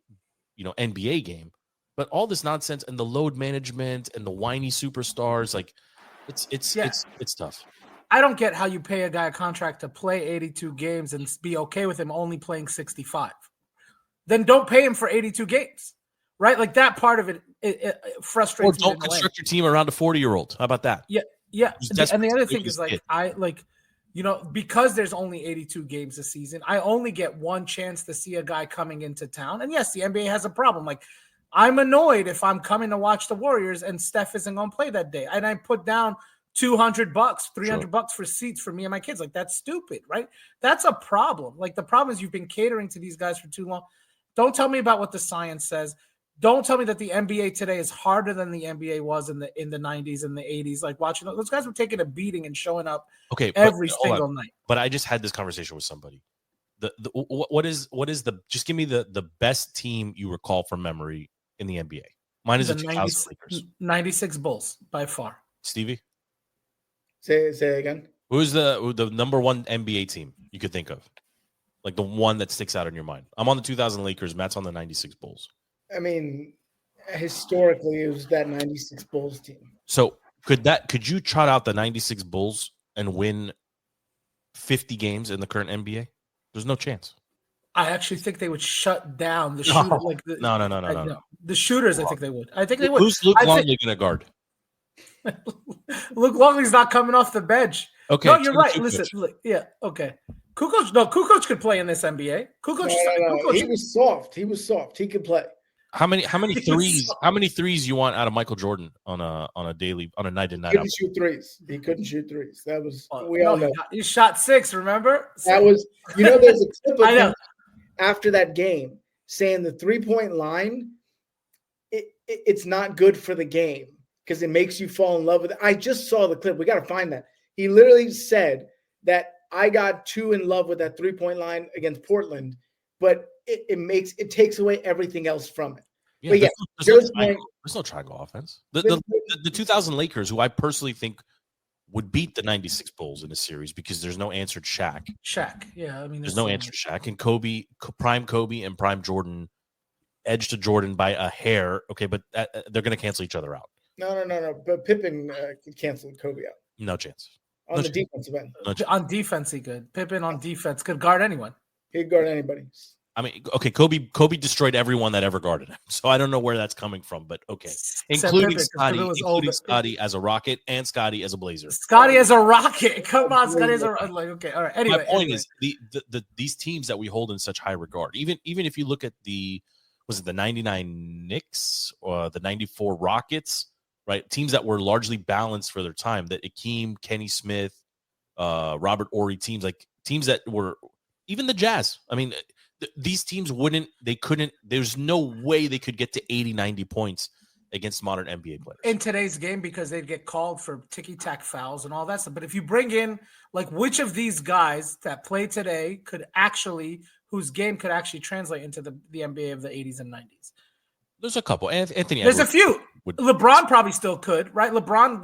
NBA game. But all this nonsense and the load management and the whiny superstars, like. It's tough. I don't get how you pay a guy a contract to play 82 games and be okay with him only playing 65. Then don't pay him for 82 games, right? Like, that part of it frustrates me. Or don't construct your team around a 40-year-old. How about that? Yeah. And the other thing is, like, because there's only 82 games a season, I only get one chance to see a guy coming into town. And yes, the NBA has a problem. Like, I'm annoyed if I'm coming to watch the Warriors and Steph isn't going to play that day. And I put down $200, $300 for seats for me and my kids. Like, that's stupid, right? That's a problem. Like, the problem is you've been catering to these guys for too long. Don't tell me about what the science says. Don't tell me that the NBA today is harder than the NBA was in the 90s and the 80s. Like, watching those guys were taking a beating and showing up every single night. But I just had this conversation with somebody. What is the just give me the best team you recall from memory in the NBA? Mine is the 2000 Lakers. 96 Bulls by far. Stevie? Say again. Who's the number one NBA team you could think of? Like, the one that sticks out in your mind. I'm on the 2000 Lakers. Matt's on the 96 Bulls. I mean, historically, it was that 96 Bulls team. So could you trot out the 96 Bulls and win 50 games in the current NBA? There's no chance. I actually think they would shut down the shooter. No. The shooters, I think they would. I think they would. Who's Luke Longley going to guard? Luke Longley's not coming off the bench. Okay. No, you're Team right. Kukoc. Listen, look, yeah, okay. Kukoc could play in this NBA. No, Kukoc, he was soft. He was soft. He could play. How many threes? soft. How many threes you want out of Michael Jordan on a night in He night out? couldn't shoot threes. He couldn't shoot threes. That was we no, all know. he shot 6. Remember? That was there's a clip of I know. him after that game saying the 3-point line. It's not good for the game because it makes you fall in love with it. I just saw the clip. We got to find that. He literally said that I got too in love with that 3-point line against Portland, but it takes away everything else from it. Yeah, But yeah, there's no triangle offense. The 2000 Lakers, who I personally think would beat the 96 Bulls in a series because there's no answered Shaq. Yeah, I mean, There's no answered Shaq. And Kobe, prime Kobe and prime Jordan, edge to Jordan by a hair. Okay, but they're going to cancel each other out. No. But Pippen canceled Kobe out. No chance. On the defensive end. On defense, he could. Pippen on defense could guard anyone. He'd guard anybody. I mean, okay, Kobe destroyed everyone that ever guarded him. So I don't know where that's coming from, but okay. Including Scotty as a Rocket and Scotty as a Blazer. Scotty as a Rocket. Come on, Scotty as a like. Okay, all right. Anyway, my point is these teams that we hold in such high regard. Even if you look at the 99 Knicks or the 94 Rockets, right? Teams that were largely balanced for their time. That Akeem, Kenny Smith, Robert Horry teams that were even the Jazz. I mean. These teams couldn't, there's no way they could get to 80, 90 points against modern NBA players. In today's game, because they'd get called for ticky-tack fouls and all that stuff. But if you bring in, like, which of these guys that play today whose game could actually translate into the NBA of the 80s and 90s? There's a couple. Anthony There's Edwards a few. LeBron probably still could, right? LeBron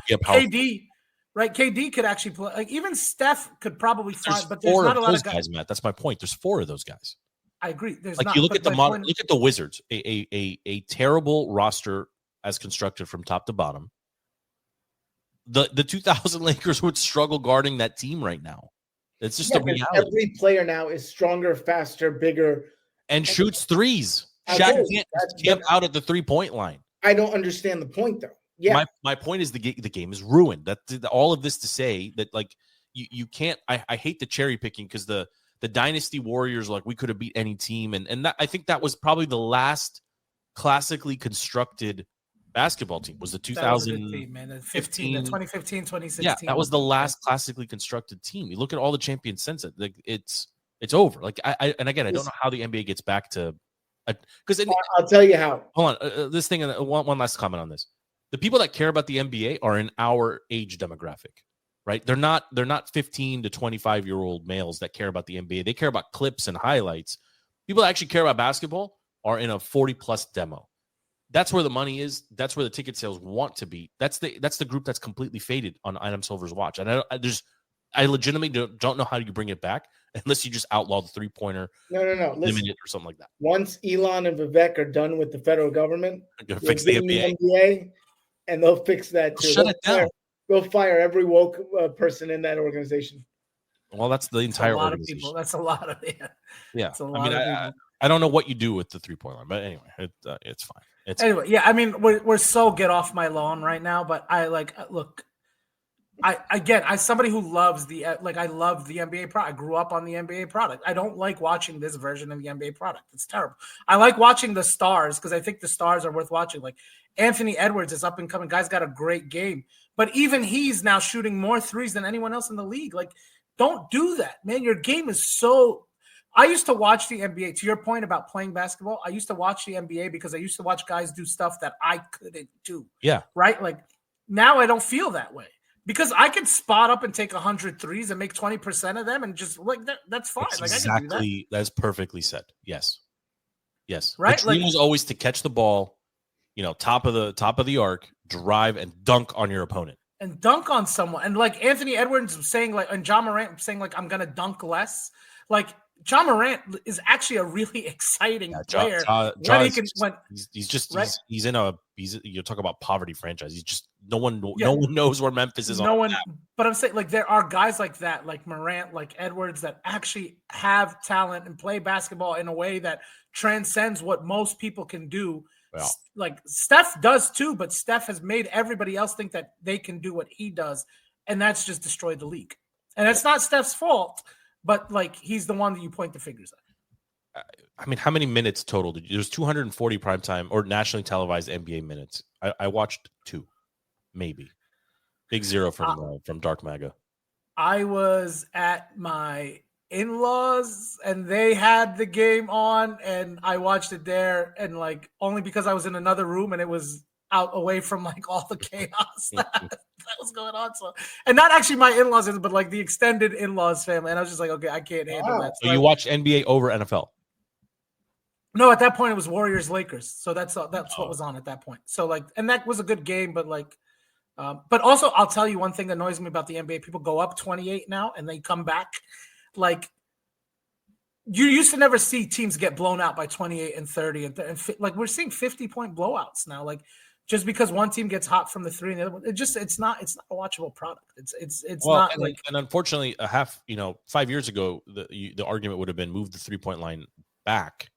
KD. Right, KD could actually play. Like even Steph could probably find, but there's not a lot of guys. Matt, that's my point. There's 4 of those guys. I agree. There's like not, you look at look at the Wizards, a terrible roster as constructed from top to bottom. The 2000 Lakers would struggle guarding that team right now. It's just a reality. Every player now is stronger, faster, bigger, and shoots threes. Shaq can't camp out at the 3-point line. I don't understand the point though. Yeah, my point is the game is ruined. That all of this to say that like you can't. I hate the cherry picking because the Dynasty Warriors, like, we could have beat any team, and that, I think that was probably the last classically constructed basketball team was the 2015, 2015, 2016. Yeah, that was the last classically constructed team. You look at all the champions since it. Like it's over. Like I don't know how the NBA gets back to because I'll tell you how. Hold on, this thing. One last comment on this. The people that care about the NBA are in our age demographic, right? They're not 15 to 25-year-old males that care about the NBA. They care about clips and highlights. People that actually care about basketball are in a 40-plus demo. That's where the money is. That's where the ticket sales want to be. That's the group that's completely faded on Adam Silver's watch. And I legitimately don't know how you bring it back unless you just outlaw the 3-pointer. No. Limit it or something like that. Once Elon and Vivek are done with the federal government, fix the NBA. And they'll fix that too. Shut it down. They'll fire every woke person in that organization. Well, that's the entire organization. People. That's a lot of yeah. I don't know what you do with the 3-point line, but anyway, it's fine. Anyway, yeah. I mean, we're so get off my lawn right now, but I look. As somebody who loves I love the NBA product. I grew up on the NBA product. I don't like watching this version of the NBA product. It's terrible. I like watching the stars because I think the stars are worth watching. Like Anthony Edwards is up and coming. Guy's got a great game, but even he's now shooting more threes than anyone else in the league. Like, don't do that, man. Your game is so. I used to watch the NBA. To your point about playing basketball, I used to watch the NBA because I used to watch guys do stuff that I couldn't do. Yeah. Right. Like now I don't feel that way. Because I could spot up and take 100 threes and make 20% of them and just like that's fine. That's I can do that. That's perfectly said. Yes. Right. The dream was always to catch the ball, top of the arc, drive and dunk on your opponent. And dunk on someone. And like Anthony Edwards was saying, and John Morant was saying, I'm gonna dunk less. Like John Morant is actually a really exciting player. You talk about poverty franchise. He's just no one knows where Memphis is. But I'm saying there are guys like that, like Morant, like Edwards, that actually have talent and play basketball in a way that transcends what most people can do. Well, like Steph does too, but Steph has made everybody else think that they can do what he does. and that's just destroyed the league. And it's not Steph's fault, but like he's the one that you point the fingers at. I mean, how many minutes total did you? There was 240 primetime or nationally televised NBA minutes. I watched 2, maybe. Big 0 from Dark Maga. I was at my in-laws and they had the game on and I watched it there, and like only because I was in another room and it was out away from like all the chaos that was going on. So, and not actually my in-laws, but like the extended in-laws family. And I was just like, okay, I can't handle that. So you watched NBA over NFL? No, at that point it was Warriors Lakers. So that's what was on at that point. So like, and that was a good game, but like, but also I'll tell you one thing that annoys me about the NBA. People go up 28 now and they come back. Like you used to never see teams get blown out by 28 and 30 and like we're seeing 50-point blowouts now. Like just because one team gets hot from the 3 and the other one, it's not a watchable product. It's not and, like, and unfortunately 5 years ago the argument would have been move the 3-point line back.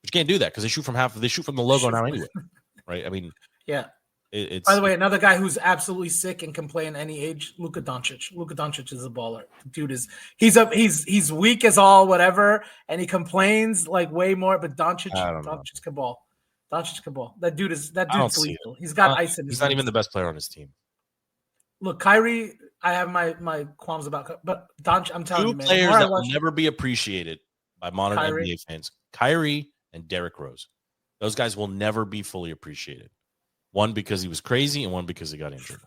But you can't do that because they shoot from the logo now anyway. Right? I mean, yeah. It's by the way, another guy who's absolutely sick and can play in any age, Luka Doncic. Luka Doncic is a baller. Dude he's weak as all whatever, and he complains like way more. But Doncic can ball. Doncic can ball. That dude's lethal. He's got ice in his. He's not even the best player on his team. Look, Kyrie, I have my qualms about, but Doncic, I'm telling you, man. 2 players that will never be appreciated by modern NBA fans: Kyrie and Derrick Rose. Those guys will never be fully appreciated. One because he was crazy, and one because he got injured,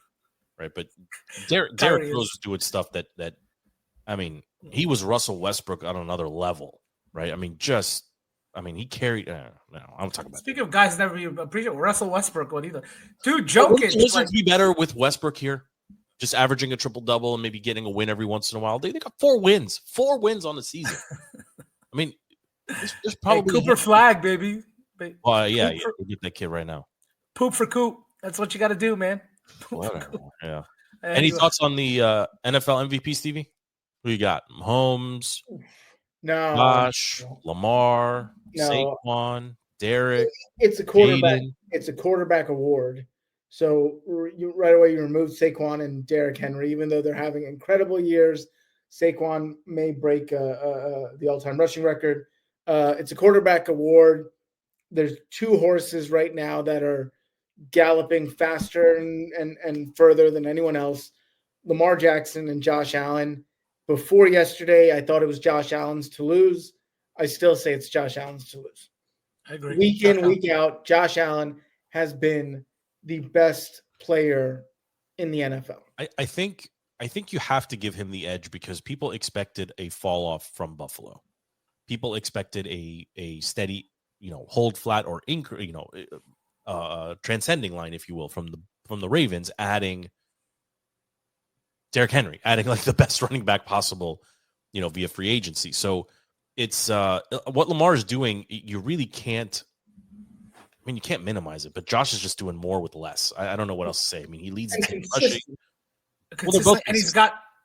right? But Derrick Rose was doing stuff that I mean, he was Russell Westbrook on another level, right? I mean, he carried. No, I'm talking about. Speaking of guys never be appreciated, Russell Westbrook would either. Dude, Jokic. Wizards be better with Westbrook here, just averaging a triple double and maybe getting a win every once in a while. They got 4 wins on the season. I mean, there's probably Cooper Flag, baby. Yeah, we'll get that kid right now. Poop for Coop. That's what you got to do, man. Yeah. Any thoughts on the NFL MVP, Stevie? Who you got? Mahomes, No, Josh, Lamar, no. Saquon, Derek. It's a quarterback. Jaden. It's a quarterback award. So right away you remove Saquon and Derrick Henry, even though they're having incredible years. Saquon may break the all-time rushing record. It's a quarterback award. There's 2 horses right now that are galloping faster and further than anyone else. Lamar Jackson and Josh Allen. Before yesterday, I thought it was Josh Allen's to lose. I still say it's Josh Allen's to lose. I agree. Week in, week out, Josh Allen has been the best player in the NFL. I think you have to give him the edge because people expected a fall off from Buffalo. People expected a steady, hold flat or transcending line, if you will, from the Ravens, adding Derrick Henry, adding like the best running back possible, via free agency. So it's what Lamar is doing. You really can't. I mean, you can't minimize it, but Josh is just doing more with less. I don't know what else to say. I mean, he leads the team rushing. And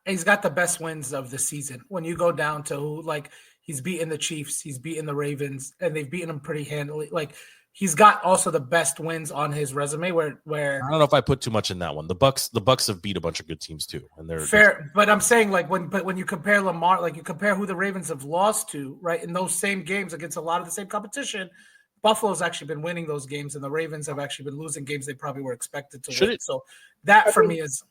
he's got the best wins of the season. When you go down to like he's beaten the Chiefs, he's beaten the Ravens, and they've beaten him pretty handily. Like he's got also the best wins on his resume. Where I don't know if I put too much in that one. The Bucks have beat a bunch of good teams too, and they're fair. But I'm saying like when you compare Lamar, like you compare who the Ravens have lost to, right, in those same games against a lot of the same competition. Buffalo's actually been winning those games, and the Ravens have actually been losing games they probably were expected to win. So that for me is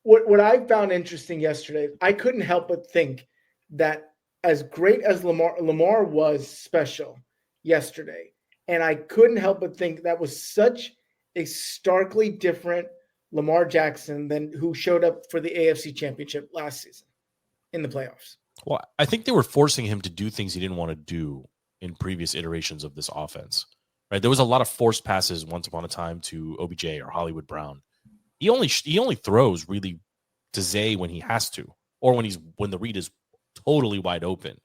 what I found interesting yesterday. I couldn't help but think that as great as Lamar was special yesterday, and I couldn't help but think that was such a starkly different Lamar Jackson than who showed up for the AFC Championship last season in the playoffs. Well, I think they were forcing him to do things he didn't want to do in previous iterations of this offense, right? There was a lot of forced passes once upon a time to OBJ or Hollywood Brown. He only throws really to Zay when he has to, or when the read is totally wide open,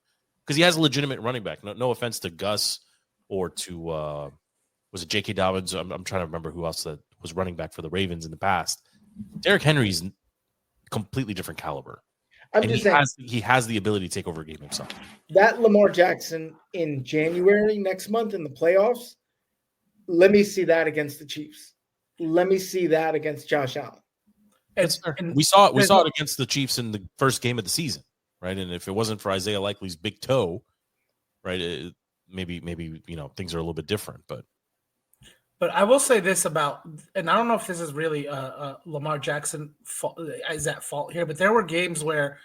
because he has a legitimate running back. No offense to Gus or to was it J.K. Dobbins? I'm trying to remember who else that was running back for the Ravens in the past. Derrick Henry's completely different caliber. He has the ability to take over a game himself. That Lamar Jackson in January next month in the playoffs, let me see that against the Chiefs. Let me see that against Josh Allen. And we saw it against the Chiefs in the first game of the season, right? And if it wasn't for Isaiah Likely's big toe, right, maybe things are a little bit different. But I will say this about, and I don't know if this is really Lamar Jackson is at fault here, but there were games where,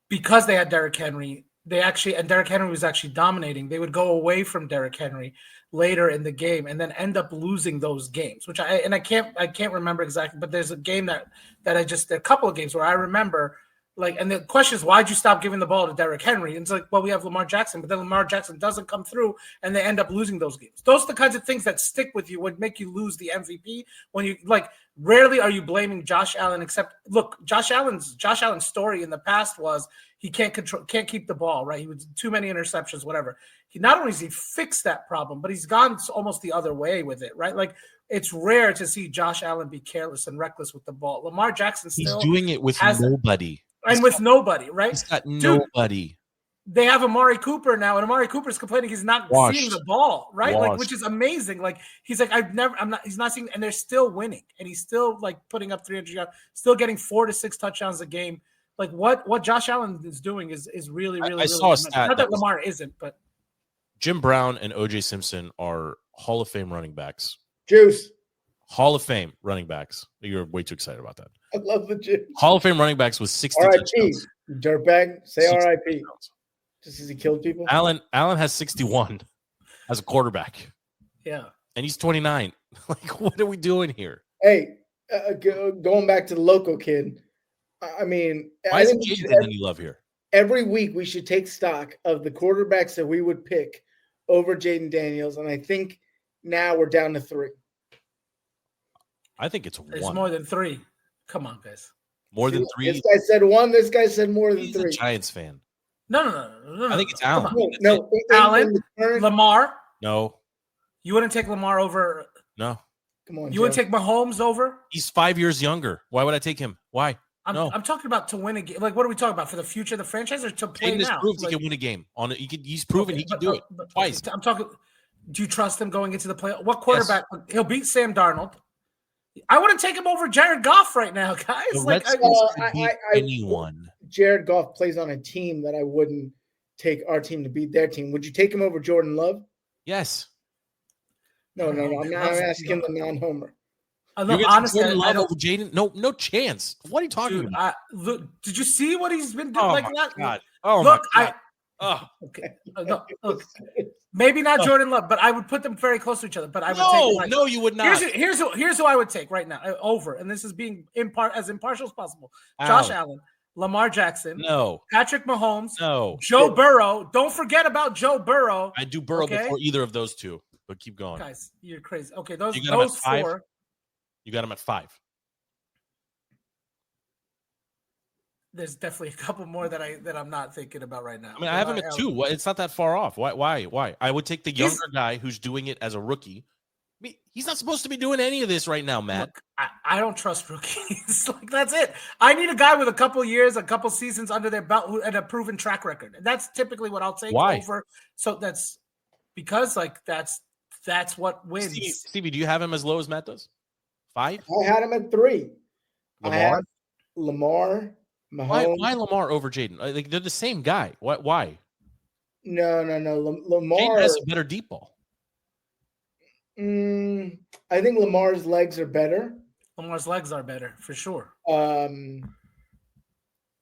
because they had Derrick Henry, and Derrick Henry was actually dominating, they would go away from Derrick Henry later in the game and then end up losing those games, which I can't remember exactly, but there's a game there are a couple of games where I remember, like, and the question is, why'd you stop giving the ball to Derrick Henry? And it's like, well, we have Lamar Jackson, but then Lamar Jackson doesn't come through and they end up losing those games. Those are the kinds of things that stick with you, would make you lose the MVP. When you, like, rarely are you blaming Josh Allen, except, look, Josh Allen's story in the past was he can't keep the ball, right? He was too many interceptions, whatever. He not only has he fixed that problem, but he's gone almost the other way with it, right? Like, it's rare to see Josh Allen be careless and reckless with the ball. Lamar Jackson still he's doing it with nobody. Nobody, right? He's got nobody. Dude, they have Amari Cooper now, and Amari Cooper's complaining he's not seeing the ball, right? Like, which is amazing. Like, he's like, he's not seeing, and they're still winning, and he's still, like, putting up 300 yards, still getting 4 to 6 touchdowns a game. Like, what Josh Allen is doing is really, really, really. I saw a stat. Not that Lamar isn't, but Jim Brown and O.J. Simpson are Hall of Fame running backs. Juice. Hall of Fame running backs. You're way too excited about that. I love the juice. Hall of Fame running backs with 60 R.I.P. touchdowns. Dirtbag. Say R.I.P. Just as he killed people. Allen has 61 as a quarterback. Yeah. And he's 29. Like, what are we doing here? Hey, going back to the local kid, I mean, why isn't Jaden any love here? Every week we should take stock of the quarterbacks that we would pick over Jaden Daniels, and I think now we're down to 3. I think it's There's 1. more than 3. Come on, guys. More than 3? This guy said 1. This guy said more than 3. He's a Giants fan. No. I think it's Allen. No. Allen, Lamar. No. You wouldn't take Lamar over? No. Come on, you wouldn't take Mahomes over? He's 5 years younger. Why would I take him? Why? I'm talking about to win a game. Like, what are we talking about, for the future of the franchise, or to play now? Proved he can win a game. He's proven he can do it twice. I'm talking. Do you trust him going into the playoff? What quarterback? Yes. He'll beat Sam Darnold. I wouldn't take him over Jared Goff right now, guys. Anyone. Jared Goff plays on a team that I wouldn't take our team to beat their team. Would you take him over Jordan Love? Yes. No. I'm not asking the non-homer. Look, honestly, Love over Jaden? No chance. What are you talking about? Look, did you see what he's been doing? Oh, like my that? God. Okay. Look, maybe not Jordan Love, but I would put them very close to each other. But I would take. No, you would not. Here's who I would take right now over, and this is being as impartial as possible. Josh Allen, Lamar Jackson, no. Patrick Mahomes, no. Joe Burrow. Don't forget about Joe Burrow. I do Burrow before either of those two, but keep going. Guys, you're crazy. Okay, those 4. You got him at 5. There's definitely a couple more that I'm not thinking about right now. I mean, I have him at 2. It's not that far off. Why? I would take the younger guy who's doing it as a rookie. I mean, he's not supposed to be doing any of this right now, Matt. Look, I don't trust rookies. Like, that's it. I need a guy with a couple years, a couple seasons under their belt and a proven track record. That's typically what I'll take over. So that's because, like, that's what wins. Stevie, do you have him as low as Matt does? 5? I had him at 3. Lamar? I had Lamar, Mahomes. Why Lamar over Jaden? Like, they're the same guy. Why? No. Lamar Jaden has a better deep ball. I think Lamar's legs are better. Lamar's legs are better for sure. And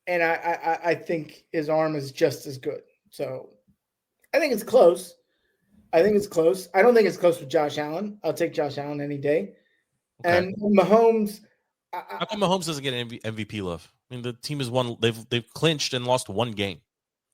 I think his arm is just as good. So I think it's close. I don't think it's close with Josh Allen. I'll take Josh Allen any day. Okay. And Mahomes. How come Mahomes doesn't get MVP love? I mean, the team has won. They've clinched and lost 1 game.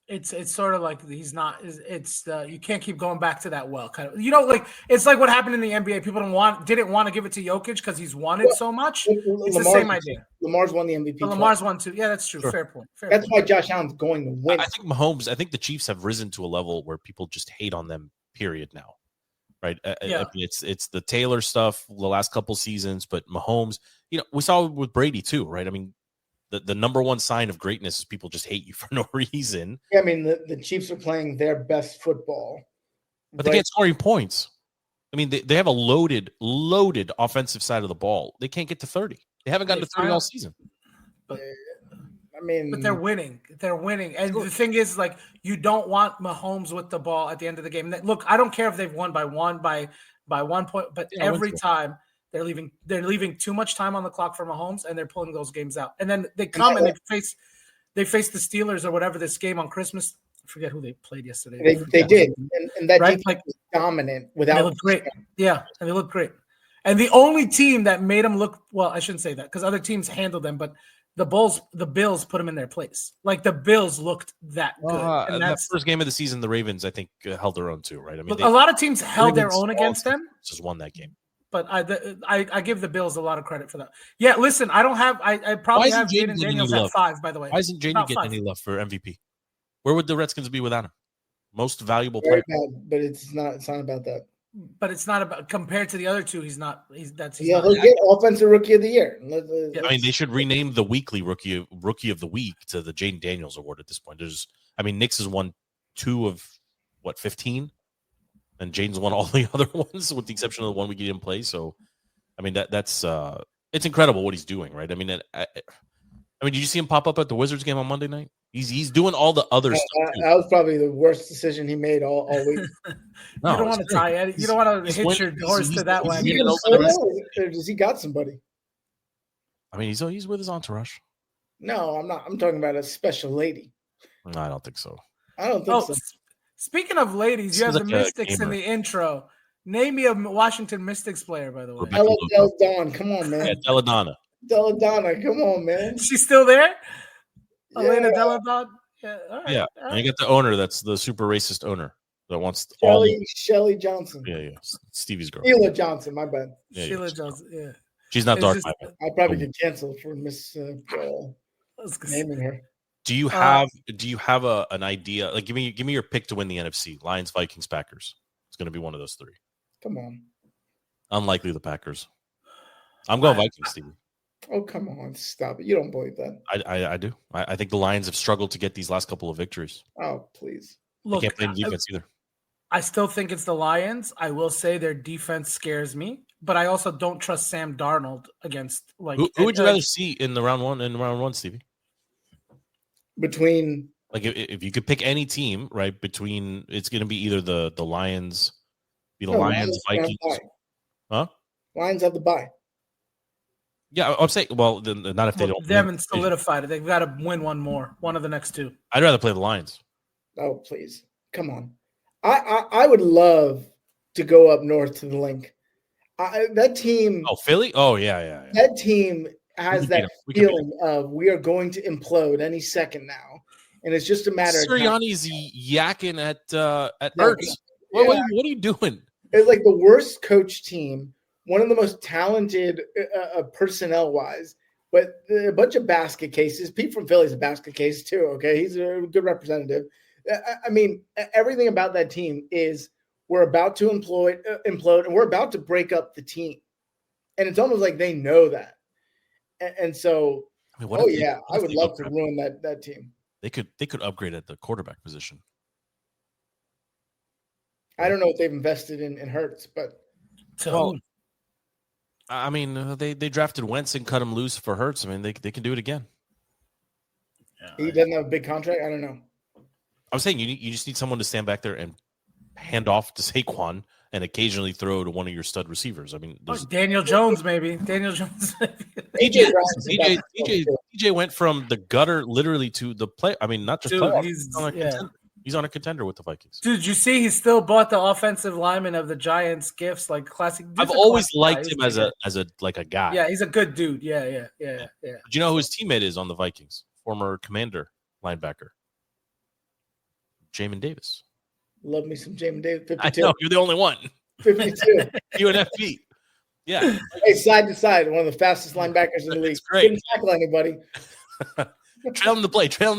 It's sort of like he's not. It's you can't keep going back to that well. Kind of, like it's like what happened in the NBA. People didn't want to give it to Jokic because he's won it so much. It's the same idea. Lamar's won the MVP. But Lamar's won too. Yeah, that's true. Sure. Fair point. That's why Josh Allen's going to win. I think the Chiefs have risen to a level where people just hate on them. Period. Now, right? Yeah. I mean, it's the Taylor stuff the last couple seasons, but Mahomes. We saw it with Brady too, right? I mean. The number one sign of greatness is people just hate you for no reason. Yeah, I mean, the Chiefs are playing their best football. But they can't score any points. I mean, they have a loaded offensive side of the ball. They can't get to 30. They haven't gotten to 30 all season. But I mean, but they're winning. They're winning. And the thing is, like, you don't want Mahomes with the ball at the end of the game. Look, I don't care if they've won by 1 point, but every time they're leaving too much time on the clock for Mahomes, and they're pulling those games out. And then they come and they face the Steelers or whatever this game on Christmas. I forget who they played yesterday. They did, and that right? defense was dominant without. They look great. Yeah, and they look great. And the only team that made them look well, I shouldn't say that because other teams handled them, but the Bills put them in their place. Like the Bills looked that good. And that first game of the season, the Ravens, I think, held their own too, right? I mean, a lot of teams held their own against them. Just won that game. But I give the Bills a lot of credit for that. Yeah, listen, I don't have I probably have Jaden Daniels at 5, by the way. Why isn't Jaden getting any love for MVP? Where would the Redskins be without him? Most valuable player. But it's not about that. But it's not about compared to the other two. He'll get offensive rookie of the year. I mean, they should rename the weekly rookie of the week to the Jaden Daniels Award at this point. Knicks has won 2 of 15, and Jaden's won all the other ones with the exception of the one we didn't play. So, I mean that's it's incredible what he's doing, right? I mean, did you see him pop up at the Wizards game on Monday night? He's doing all the other stuff. That was probably the worst decision he made all week. No, you don't want to tie it. You don't want to hitch your horse to that one. Does he got somebody? I mean, he's with his entourage. No, I'm not. I'm talking about a special lady. No, I don't think so. I don't think so. Speaking of ladies, you have the Mystics in the intro. Name me a Washington Mystics player, by the way. Del Don, come on, man. Yeah, Deladonna, come on, man. She's still there? Elena Deladon? Yeah. All right, yeah. All right. And you got the owner that's the super racist owner that wants Shelly Johnson. Yeah. Stevie's girl. Sheila Johnson, my bad. Yeah, Sheila Johnson, yeah. She's not dark. I probably get canceled for naming her. Do you have an idea? Like, give me your pick to win the NFC. Lions, Vikings, Packers. It's going to be one of those 3. Come on. Unlikely the Packers. I'm going Vikings, Stevie. Oh, come on. Stop it. You don't believe that. I do. I think the Lions have struggled to get these last couple of victories. Oh, please. Look, they can't play defense either. I still think it's the Lions. I will say their defense scares me, but I also don't trust Sam Darnold against Who would you rather see in the round one, Stevie? Between if you could pick any team, right? Between it's going to be either the Lions, Lions, Vikings, huh? Lions have the bye. Yeah, I'm saying. Well, not if they don't. They haven't solidified it. They've got to win one more, one of the next 2. I'd rather play the Lions. Oh, please, come on! I would love to go up north to the Link. That team. Oh, Philly. Oh, yeah. That team has that feeling of we are going to implode any second now, and it's just a matter. Sirianni's yakking at Hurts. Yeah. What are you doing? It's like the worst coach team. One of the most talented personnel-wise, but a bunch of basket cases. Pete from Philly's a basket case too, okay? He's a good representative. I mean, everything about that team is we're about to implode, and we're about to break up the team. And it's almost like they know that. And so, I would love to ruin that team. They could upgrade at the quarterback position. I don't know if they've invested in Hurts, but I mean, they drafted Wentz and cut him loose for Hurts. I mean, they can do it again. He doesn't have a big contract. I don't know. I was saying you just need someone to stand back there and hand off to Saquon and occasionally throw to one of your stud receivers. I mean, Daniel Jones, maybe. Daniel Jones. DJ went from the gutter literally to the play. I mean, not just play. He's on a contender with the Vikings. Dude, you see, he still bought the offensive lineman of the Giants gifts, like classic. I've always liked him as a guy. Yeah, he's a good dude. Yeah. Do you know who his teammate is on the Vikings? Former Commander linebacker, Jamin Davis. Love me some Jamin Davis. 52. I know you're the only one. 52. You and FP. Yeah. Hey, side to side, one of the fastest linebackers in the league. Great. Couldn't tackle anybody. Trailing the play. Trailer.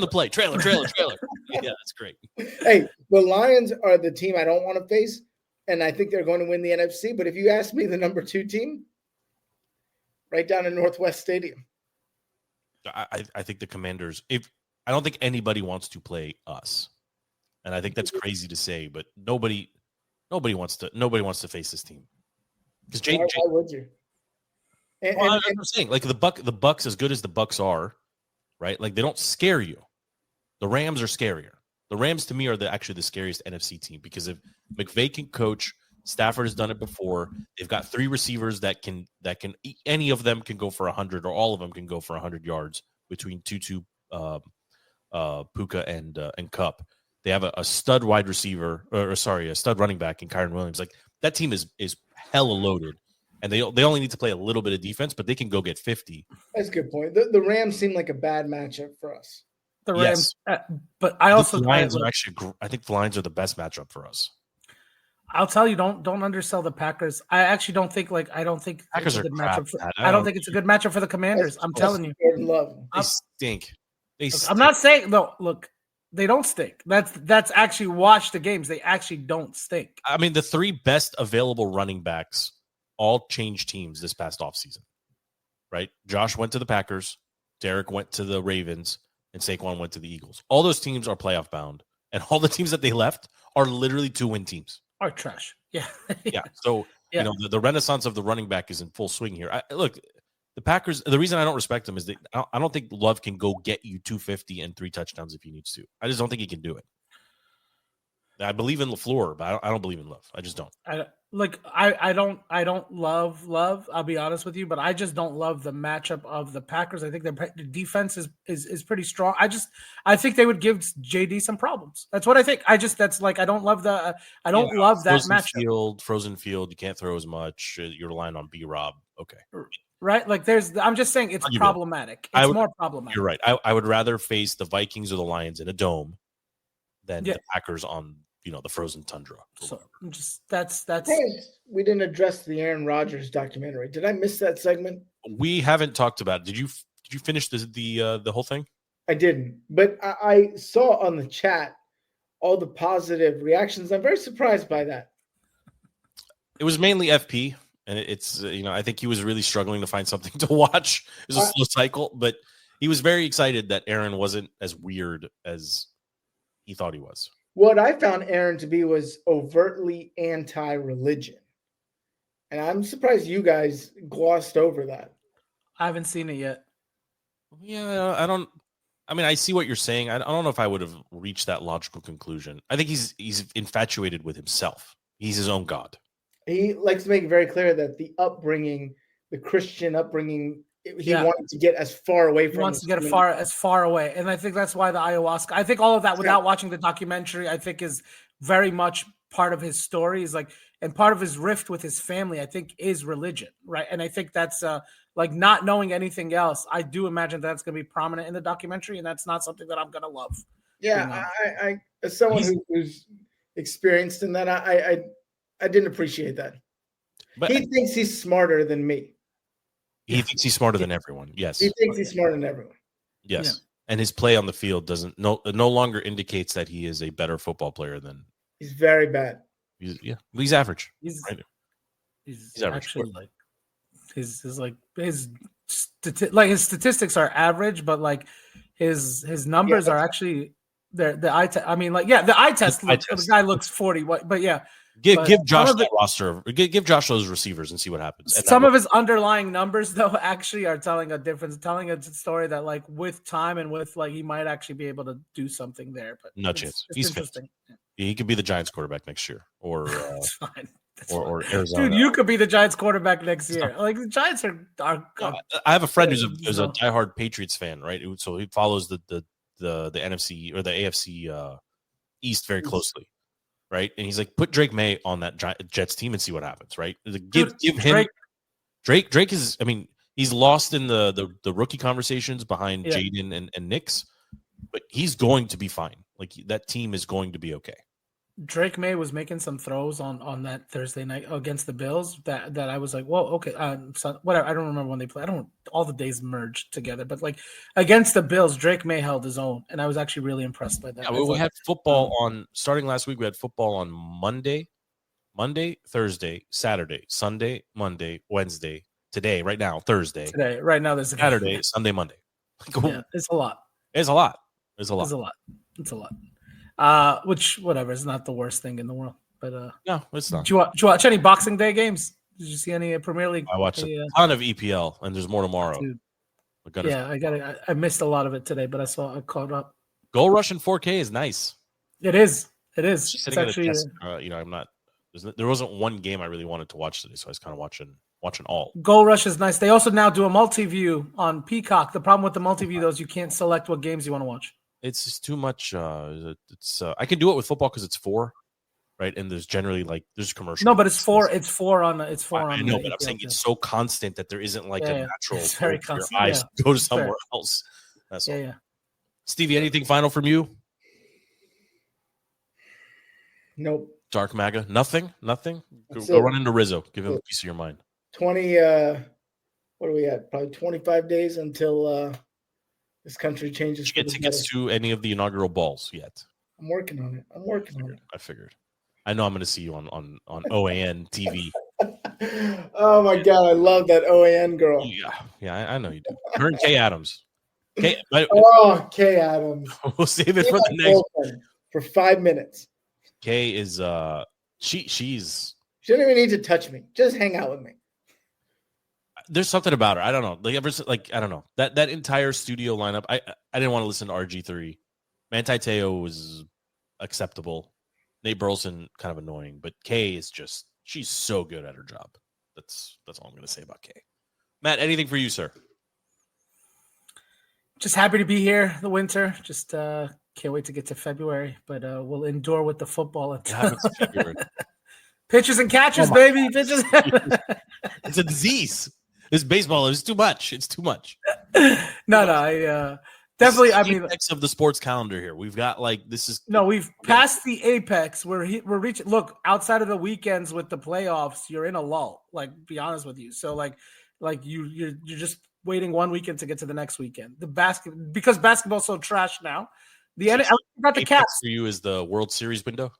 Yeah, that's great. Hey, the Lions are the team I don't want to face, and I think they're going to win the NFC. But if you ask me, the number 2 team, right down in Northwest Stadium. I think the Commanders. I don't think anybody wants to play us, and I think that's crazy to say, but nobody wants to face this team. Because why would you? Well, that's what I'm saying. Like the Bucks, as good as the Bucks are, right? Like they don't scare you. The Rams are scarier. The Rams to me are actually the scariest NFC team because if McVay can coach, Stafford has done it before. They've got 3 receivers that can any of them can go for 100 or all of them can go for 100 yards between Tutu, Puka and Cup. They have a stud wide receiver, a stud running back in Kyron Williams. Like that team is hella loaded, and they only need to play a little bit of defense, but they can go get 50. That's a good point. The Rams seem like a bad matchup for us. The Rams, yes. But I also the Lions are actually. I think the Lions are the best matchup for us. I'll tell you, don't undersell the Packers. I actually don't think Packers it's a good matchup. I don't think it's a good matchup for the Commanders. I'm telling you, they stink. I'm not saying no. Look, they don't stink. That's actually watch the games. They actually don't stink. I mean, the 3 best available running backs all changed teams this past offseason, right? Josh went to the Packers, Derek went to the Ravens, and Saquon went to the Eagles. All those teams are playoff bound, and all the teams that they left are literally 2-win teams. Are trash. Yeah. Yeah. So, you know, the renaissance of the running back is in full swing here. Look, the Packers, the reason I don't respect them is that I don't think Love can go get you 250 and 3 touchdowns if he needs to. I just don't think he can do it. I believe in LaFleur, but I don't believe in Love. I just don't. I don't love. I'll be honest with you, but I just don't love the matchup of the Packers. I think the defense is pretty strong. I think they would give JD some problems. That's what I think. I don't love that matchup. Frozen field. You can't throw as much. You're relying on B-Rob. Okay. Right. Like I'm just saying it's problematic. It's more problematic. You're right. I would rather face the Vikings or the Lions in a dome than the Packers on, the frozen tundra. So that's. We didn't address the Aaron Rodgers documentary. Did I miss that segment? We haven't talked about it. Did you finish the whole thing? I didn't, but I saw on the chat all the positive reactions. I'm very surprised by that. It was mainly FP, and it's I think he was really struggling to find something to watch. It was a slow cycle, but he was very excited that Aaron wasn't as weird as he thought he was. What I found Aaron to be was overtly anti-religion. And I'm surprised you guys glossed over that. I haven't seen it yet. Yeah, I see what you're saying. I don't know if I would have reached that logical conclusion. I think he's infatuated with himself. He's his own God. He likes to make it very clear that the Christian upbringing, he wanted to get as far away from. He wants to get as far away, and I think that's why the ayahuasca. I think all of that, without watching the documentary, I think is very much part of his story. Is and part of his rift with his family, I think, is religion, right? And I think that's not knowing anything else. I do imagine that's going to be prominent in the documentary, and that's not something that I'm going to love. Yeah, I as someone who's experienced in that, I didn't appreciate that. But he thinks he's smarter than me. He thinks he's smarter than everyone. Yes. He thinks he's smarter than everyone. Yes. Yeah. And his play on the field no longer indicates that he is a better football player than. He's very bad. He's average. He's average. Actually his statistics are average, but his numbers are actually the eye test. The eye test. The guy looks 40. But yeah. Give Josh that roster. Give Josh those receivers and see what happens. Some of his underlying numbers, though, actually are telling a difference. Telling a story that, with time and with he might actually be able to do something there. But no chance. He's interesting. He could be the Giants quarterback next year, or That's fine. Or Arizona. Dude, you could be the Giants quarterback next year. The Giants are I have a friend who's a diehard Patriots fan, right? So he follows the NFC or the AFC East very closely. Right, and he's like, put Drake May on that Jets team and see what happens. Right, give him Drake. Drake is, he's lost in the rookie conversations behind Jaden and Knicks, but he's going to be fine. That team is going to be okay. Drake May was making some throws on that Thursday night against the Bills that I was like, whoa, okay. So whatever. I don't remember when they played. All the days merged together, but against the Bills, Drake May held his own, and I was actually really impressed by that. Yeah, we had football starting last week. We had football on Monday, Thursday, Saturday, Sunday, Monday, Wednesday. Today, right now, Thursday. Today, right now, there's Saturday, Sunday, Monday. Yeah, it's a lot. It's a lot. Which whatever is not the worst thing in the world, but no, it's not. Did you watch any Boxing Day games? Did you see any Premier League? I watched a ton of EPL, and there's more tomorrow. Dude. Yeah, I missed a lot of it today, but I caught up. GoalRush in 4K is nice. It is. It's actually I'm not. There wasn't one game I really wanted to watch today, so I was kind of watching all. GoalRush is nice. They also now do a multi-view on Peacock. The problem with the multi-view though is you can't select what games you want to watch. It's just too much. I can do it with football because it's 4, right? And there's generally there's commercials. No, but it's 4. It's 4 on. It's 4 on. I know, but I'm saying it's so constant that there isn't a natural. It's very constant. Your eyes go to somewhere else. That's all. Yeah. Stevie, anything final from you? Nope. Dark MAGA, nothing. Go run into Rizzo. Give him a piece of your mind. 20. What are we at? Probably 25 days until this country changes. Did you get tickets to any of the inaugural balls yet? I'm working on it. I figured. I know I'm going to see you on OAN TV. Oh my God, I love that OAN girl. Yeah, I know you do. Her and Kay Adams. Kay Adams. We'll save it for the next for 5 minutes. Kay is she's. She don't even need to touch me. Just hang out with me. There's something about her. I don't know. I don't know. That entire studio lineup. I didn't want to listen to RG3. Manti Te'o was acceptable. Nate Burleson kind of annoying, but Kay is she's so good at her job. That's all I'm going to say about Kay. Matt, anything for you, sir? Just happy to be here. The winter. Just can't wait to get to February, but we'll endure with the football until February. Pitchers and catchers, baby. Pitchers. It's a disease. This baseball is too much. It's too much. I definitely. I mean, apex of the sports calendar here. We've got this is we've passed the apex. We're reaching. Look, outside of the weekends with the playoffs, you're in a lull. Be honest with you. So you're just waiting one weekend to get to the next weekend. Because basketball's so trash now. I got the Caps. For you is the World Series window.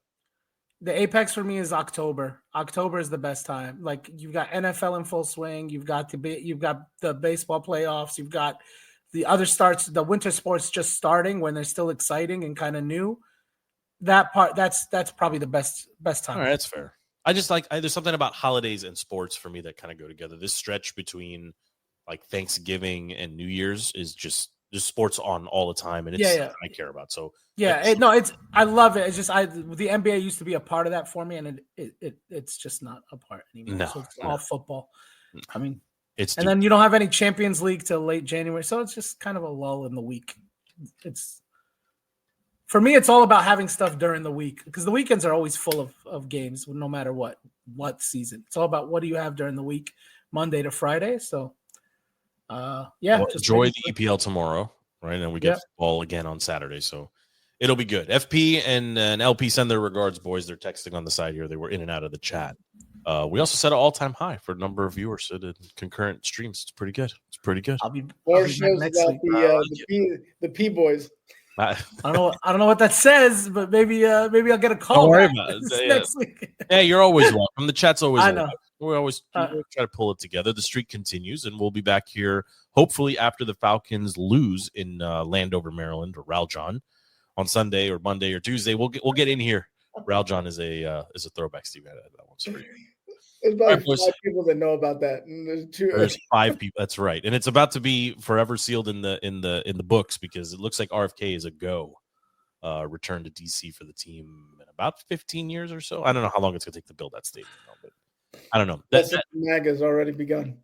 The apex for me is October. October is the best time. You've got NFL in full swing. You've got the baseball playoffs. You've got the other starts. The winter sports just starting when they're still exciting and kind of new. That part that's probably the best time. All right, that's fair. I just there's something about holidays and sports for me that kind of go together. This stretch between Thanksgiving and New Year's is just sports on all the time, and it's something I care about. So I love it. It's just the NBA used to be a part of that for me, and it's just not a part anymore. So it's all football. I mean, then you don't have any Champions League till late January, so it's just kind of a lull in the week. For me, it's all about having stuff during the week because the weekends are always full of games, no matter what season. It's all about what do you have during the week, Monday to Friday. So. Enjoy the EPL tomorrow, right? And we get football again on Saturday, so it'll be good. FP and LP send their regards, boys. They're texting on the side here. They were in and out of the chat. We also set an all-time high for number of viewers so the concurrent streams. It's pretty good. I'll be shows next about week. the P boys. I don't know what that says, but maybe I'll get a call. Don't worry about it. Next week. Yeah, you're always welcome. The chat's always. I know. We always try to pull it together. The streak continues, and we'll be back here hopefully after the Falcons lose in Landover, Maryland, or Raljon on Sunday or Monday or Tuesday. We'll get in here. Raljon is a throwback, Steve. That one's free. There's about 5 people that know about that, and there's 5 people. That's right, and it's about to be forever sealed in the books because it looks like RFK is a go. Return to DC for the team in about 15 years or so. I don't know how long it's going to take to build that stadium, but I don't know. That MAG has already begun.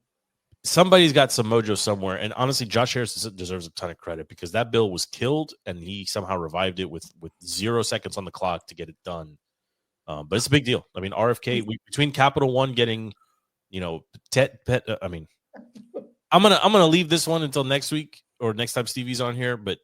Somebody's got some mojo somewhere, and honestly, Josh Harris deserves a ton of credit because that bill was killed, and he somehow revived it with 0 seconds on the clock to get it done. But it's a big deal. I mean, RFK between Capital One getting, I mean, I'm gonna leave this one until next week or next time Stevie's on here. But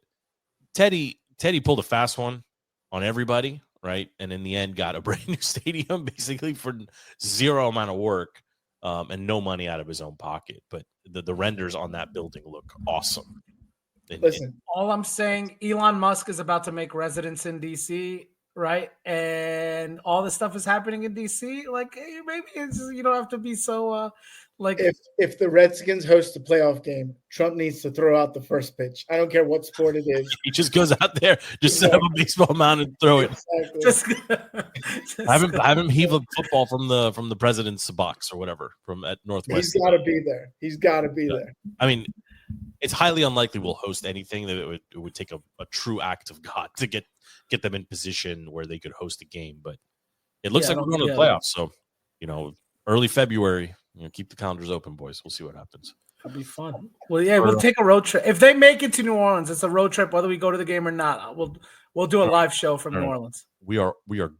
Teddy pulled a fast one on everybody, right? And in the end, got a brand new stadium basically for zero amount of work and no money out of his own pocket. But the renders on that building look awesome. Listen, all I'm saying, Elon Musk is about to make residents in DC right? And all this stuff is happening in DC. Like, hey, maybe you don't have to be so like. If the Redskins host a playoff game, Trump needs to throw out the first pitch. I don't care what sport it is. He just goes out there, just set up a baseball mound and throw it. Exactly. Have him heave a football from the president's box or whatever from at Northwest. He's got to be there. He's got to be there. I mean, it's highly unlikely we'll host anything that it would take a true act of God to get them in position where they could host a game. But it looks like we're going to the playoffs. So, early February, keep the calendars open, boys. We'll see what happens. That'll be fun. Well, yeah, we'll take a road trip. If they make it to New Orleans, it's a road trip, whether we go to the game or not. We'll do a live show from New Orleans. We are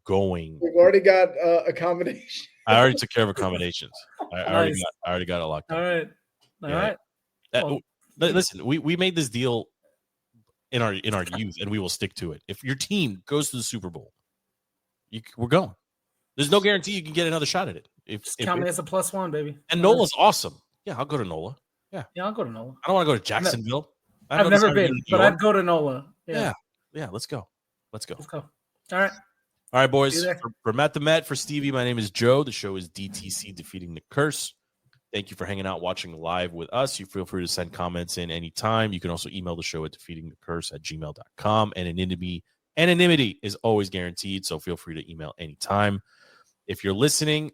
going. We've already got accommodation. I already took care of accommodations. I already got it locked up. All right. Well, listen, we made this deal in our youth, and we will stick to it. If your team goes to the Super Bowl, we're going. There's no guarantee you can get another shot at it. Just count me as a +1, baby. And NOLA's awesome. Yeah, I'll go to NOLA. Yeah, I'll go to NOLA. I don't want to go to Jacksonville. I've never been, but I'd go to NOLA. Yeah. Let's go. All right, boys. For Matt the Met, for Stevie, my name is Joe. The show is DTC Defeating the Curse. Thank you for hanging out, watching live with us. You feel free to send comments in anytime. You can also email the show at defeatingthecurse@gmail.com. And anonymity is always guaranteed, so feel free to email anytime. If you're listening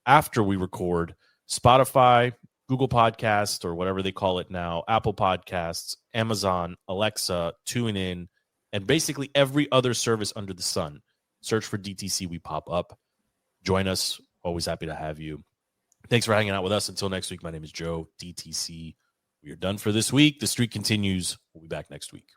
after we record, Spotify, Google Podcasts, or whatever they call it now, Apple Podcasts, Amazon, Alexa, TuneIn, and basically every other service under the sun. Search for DTC, we pop up. Join us. Always happy to have you. Thanks for hanging out with us. Until next week, my name is Joe, DTC. We are done for this week. The streak continues. We'll be back next week.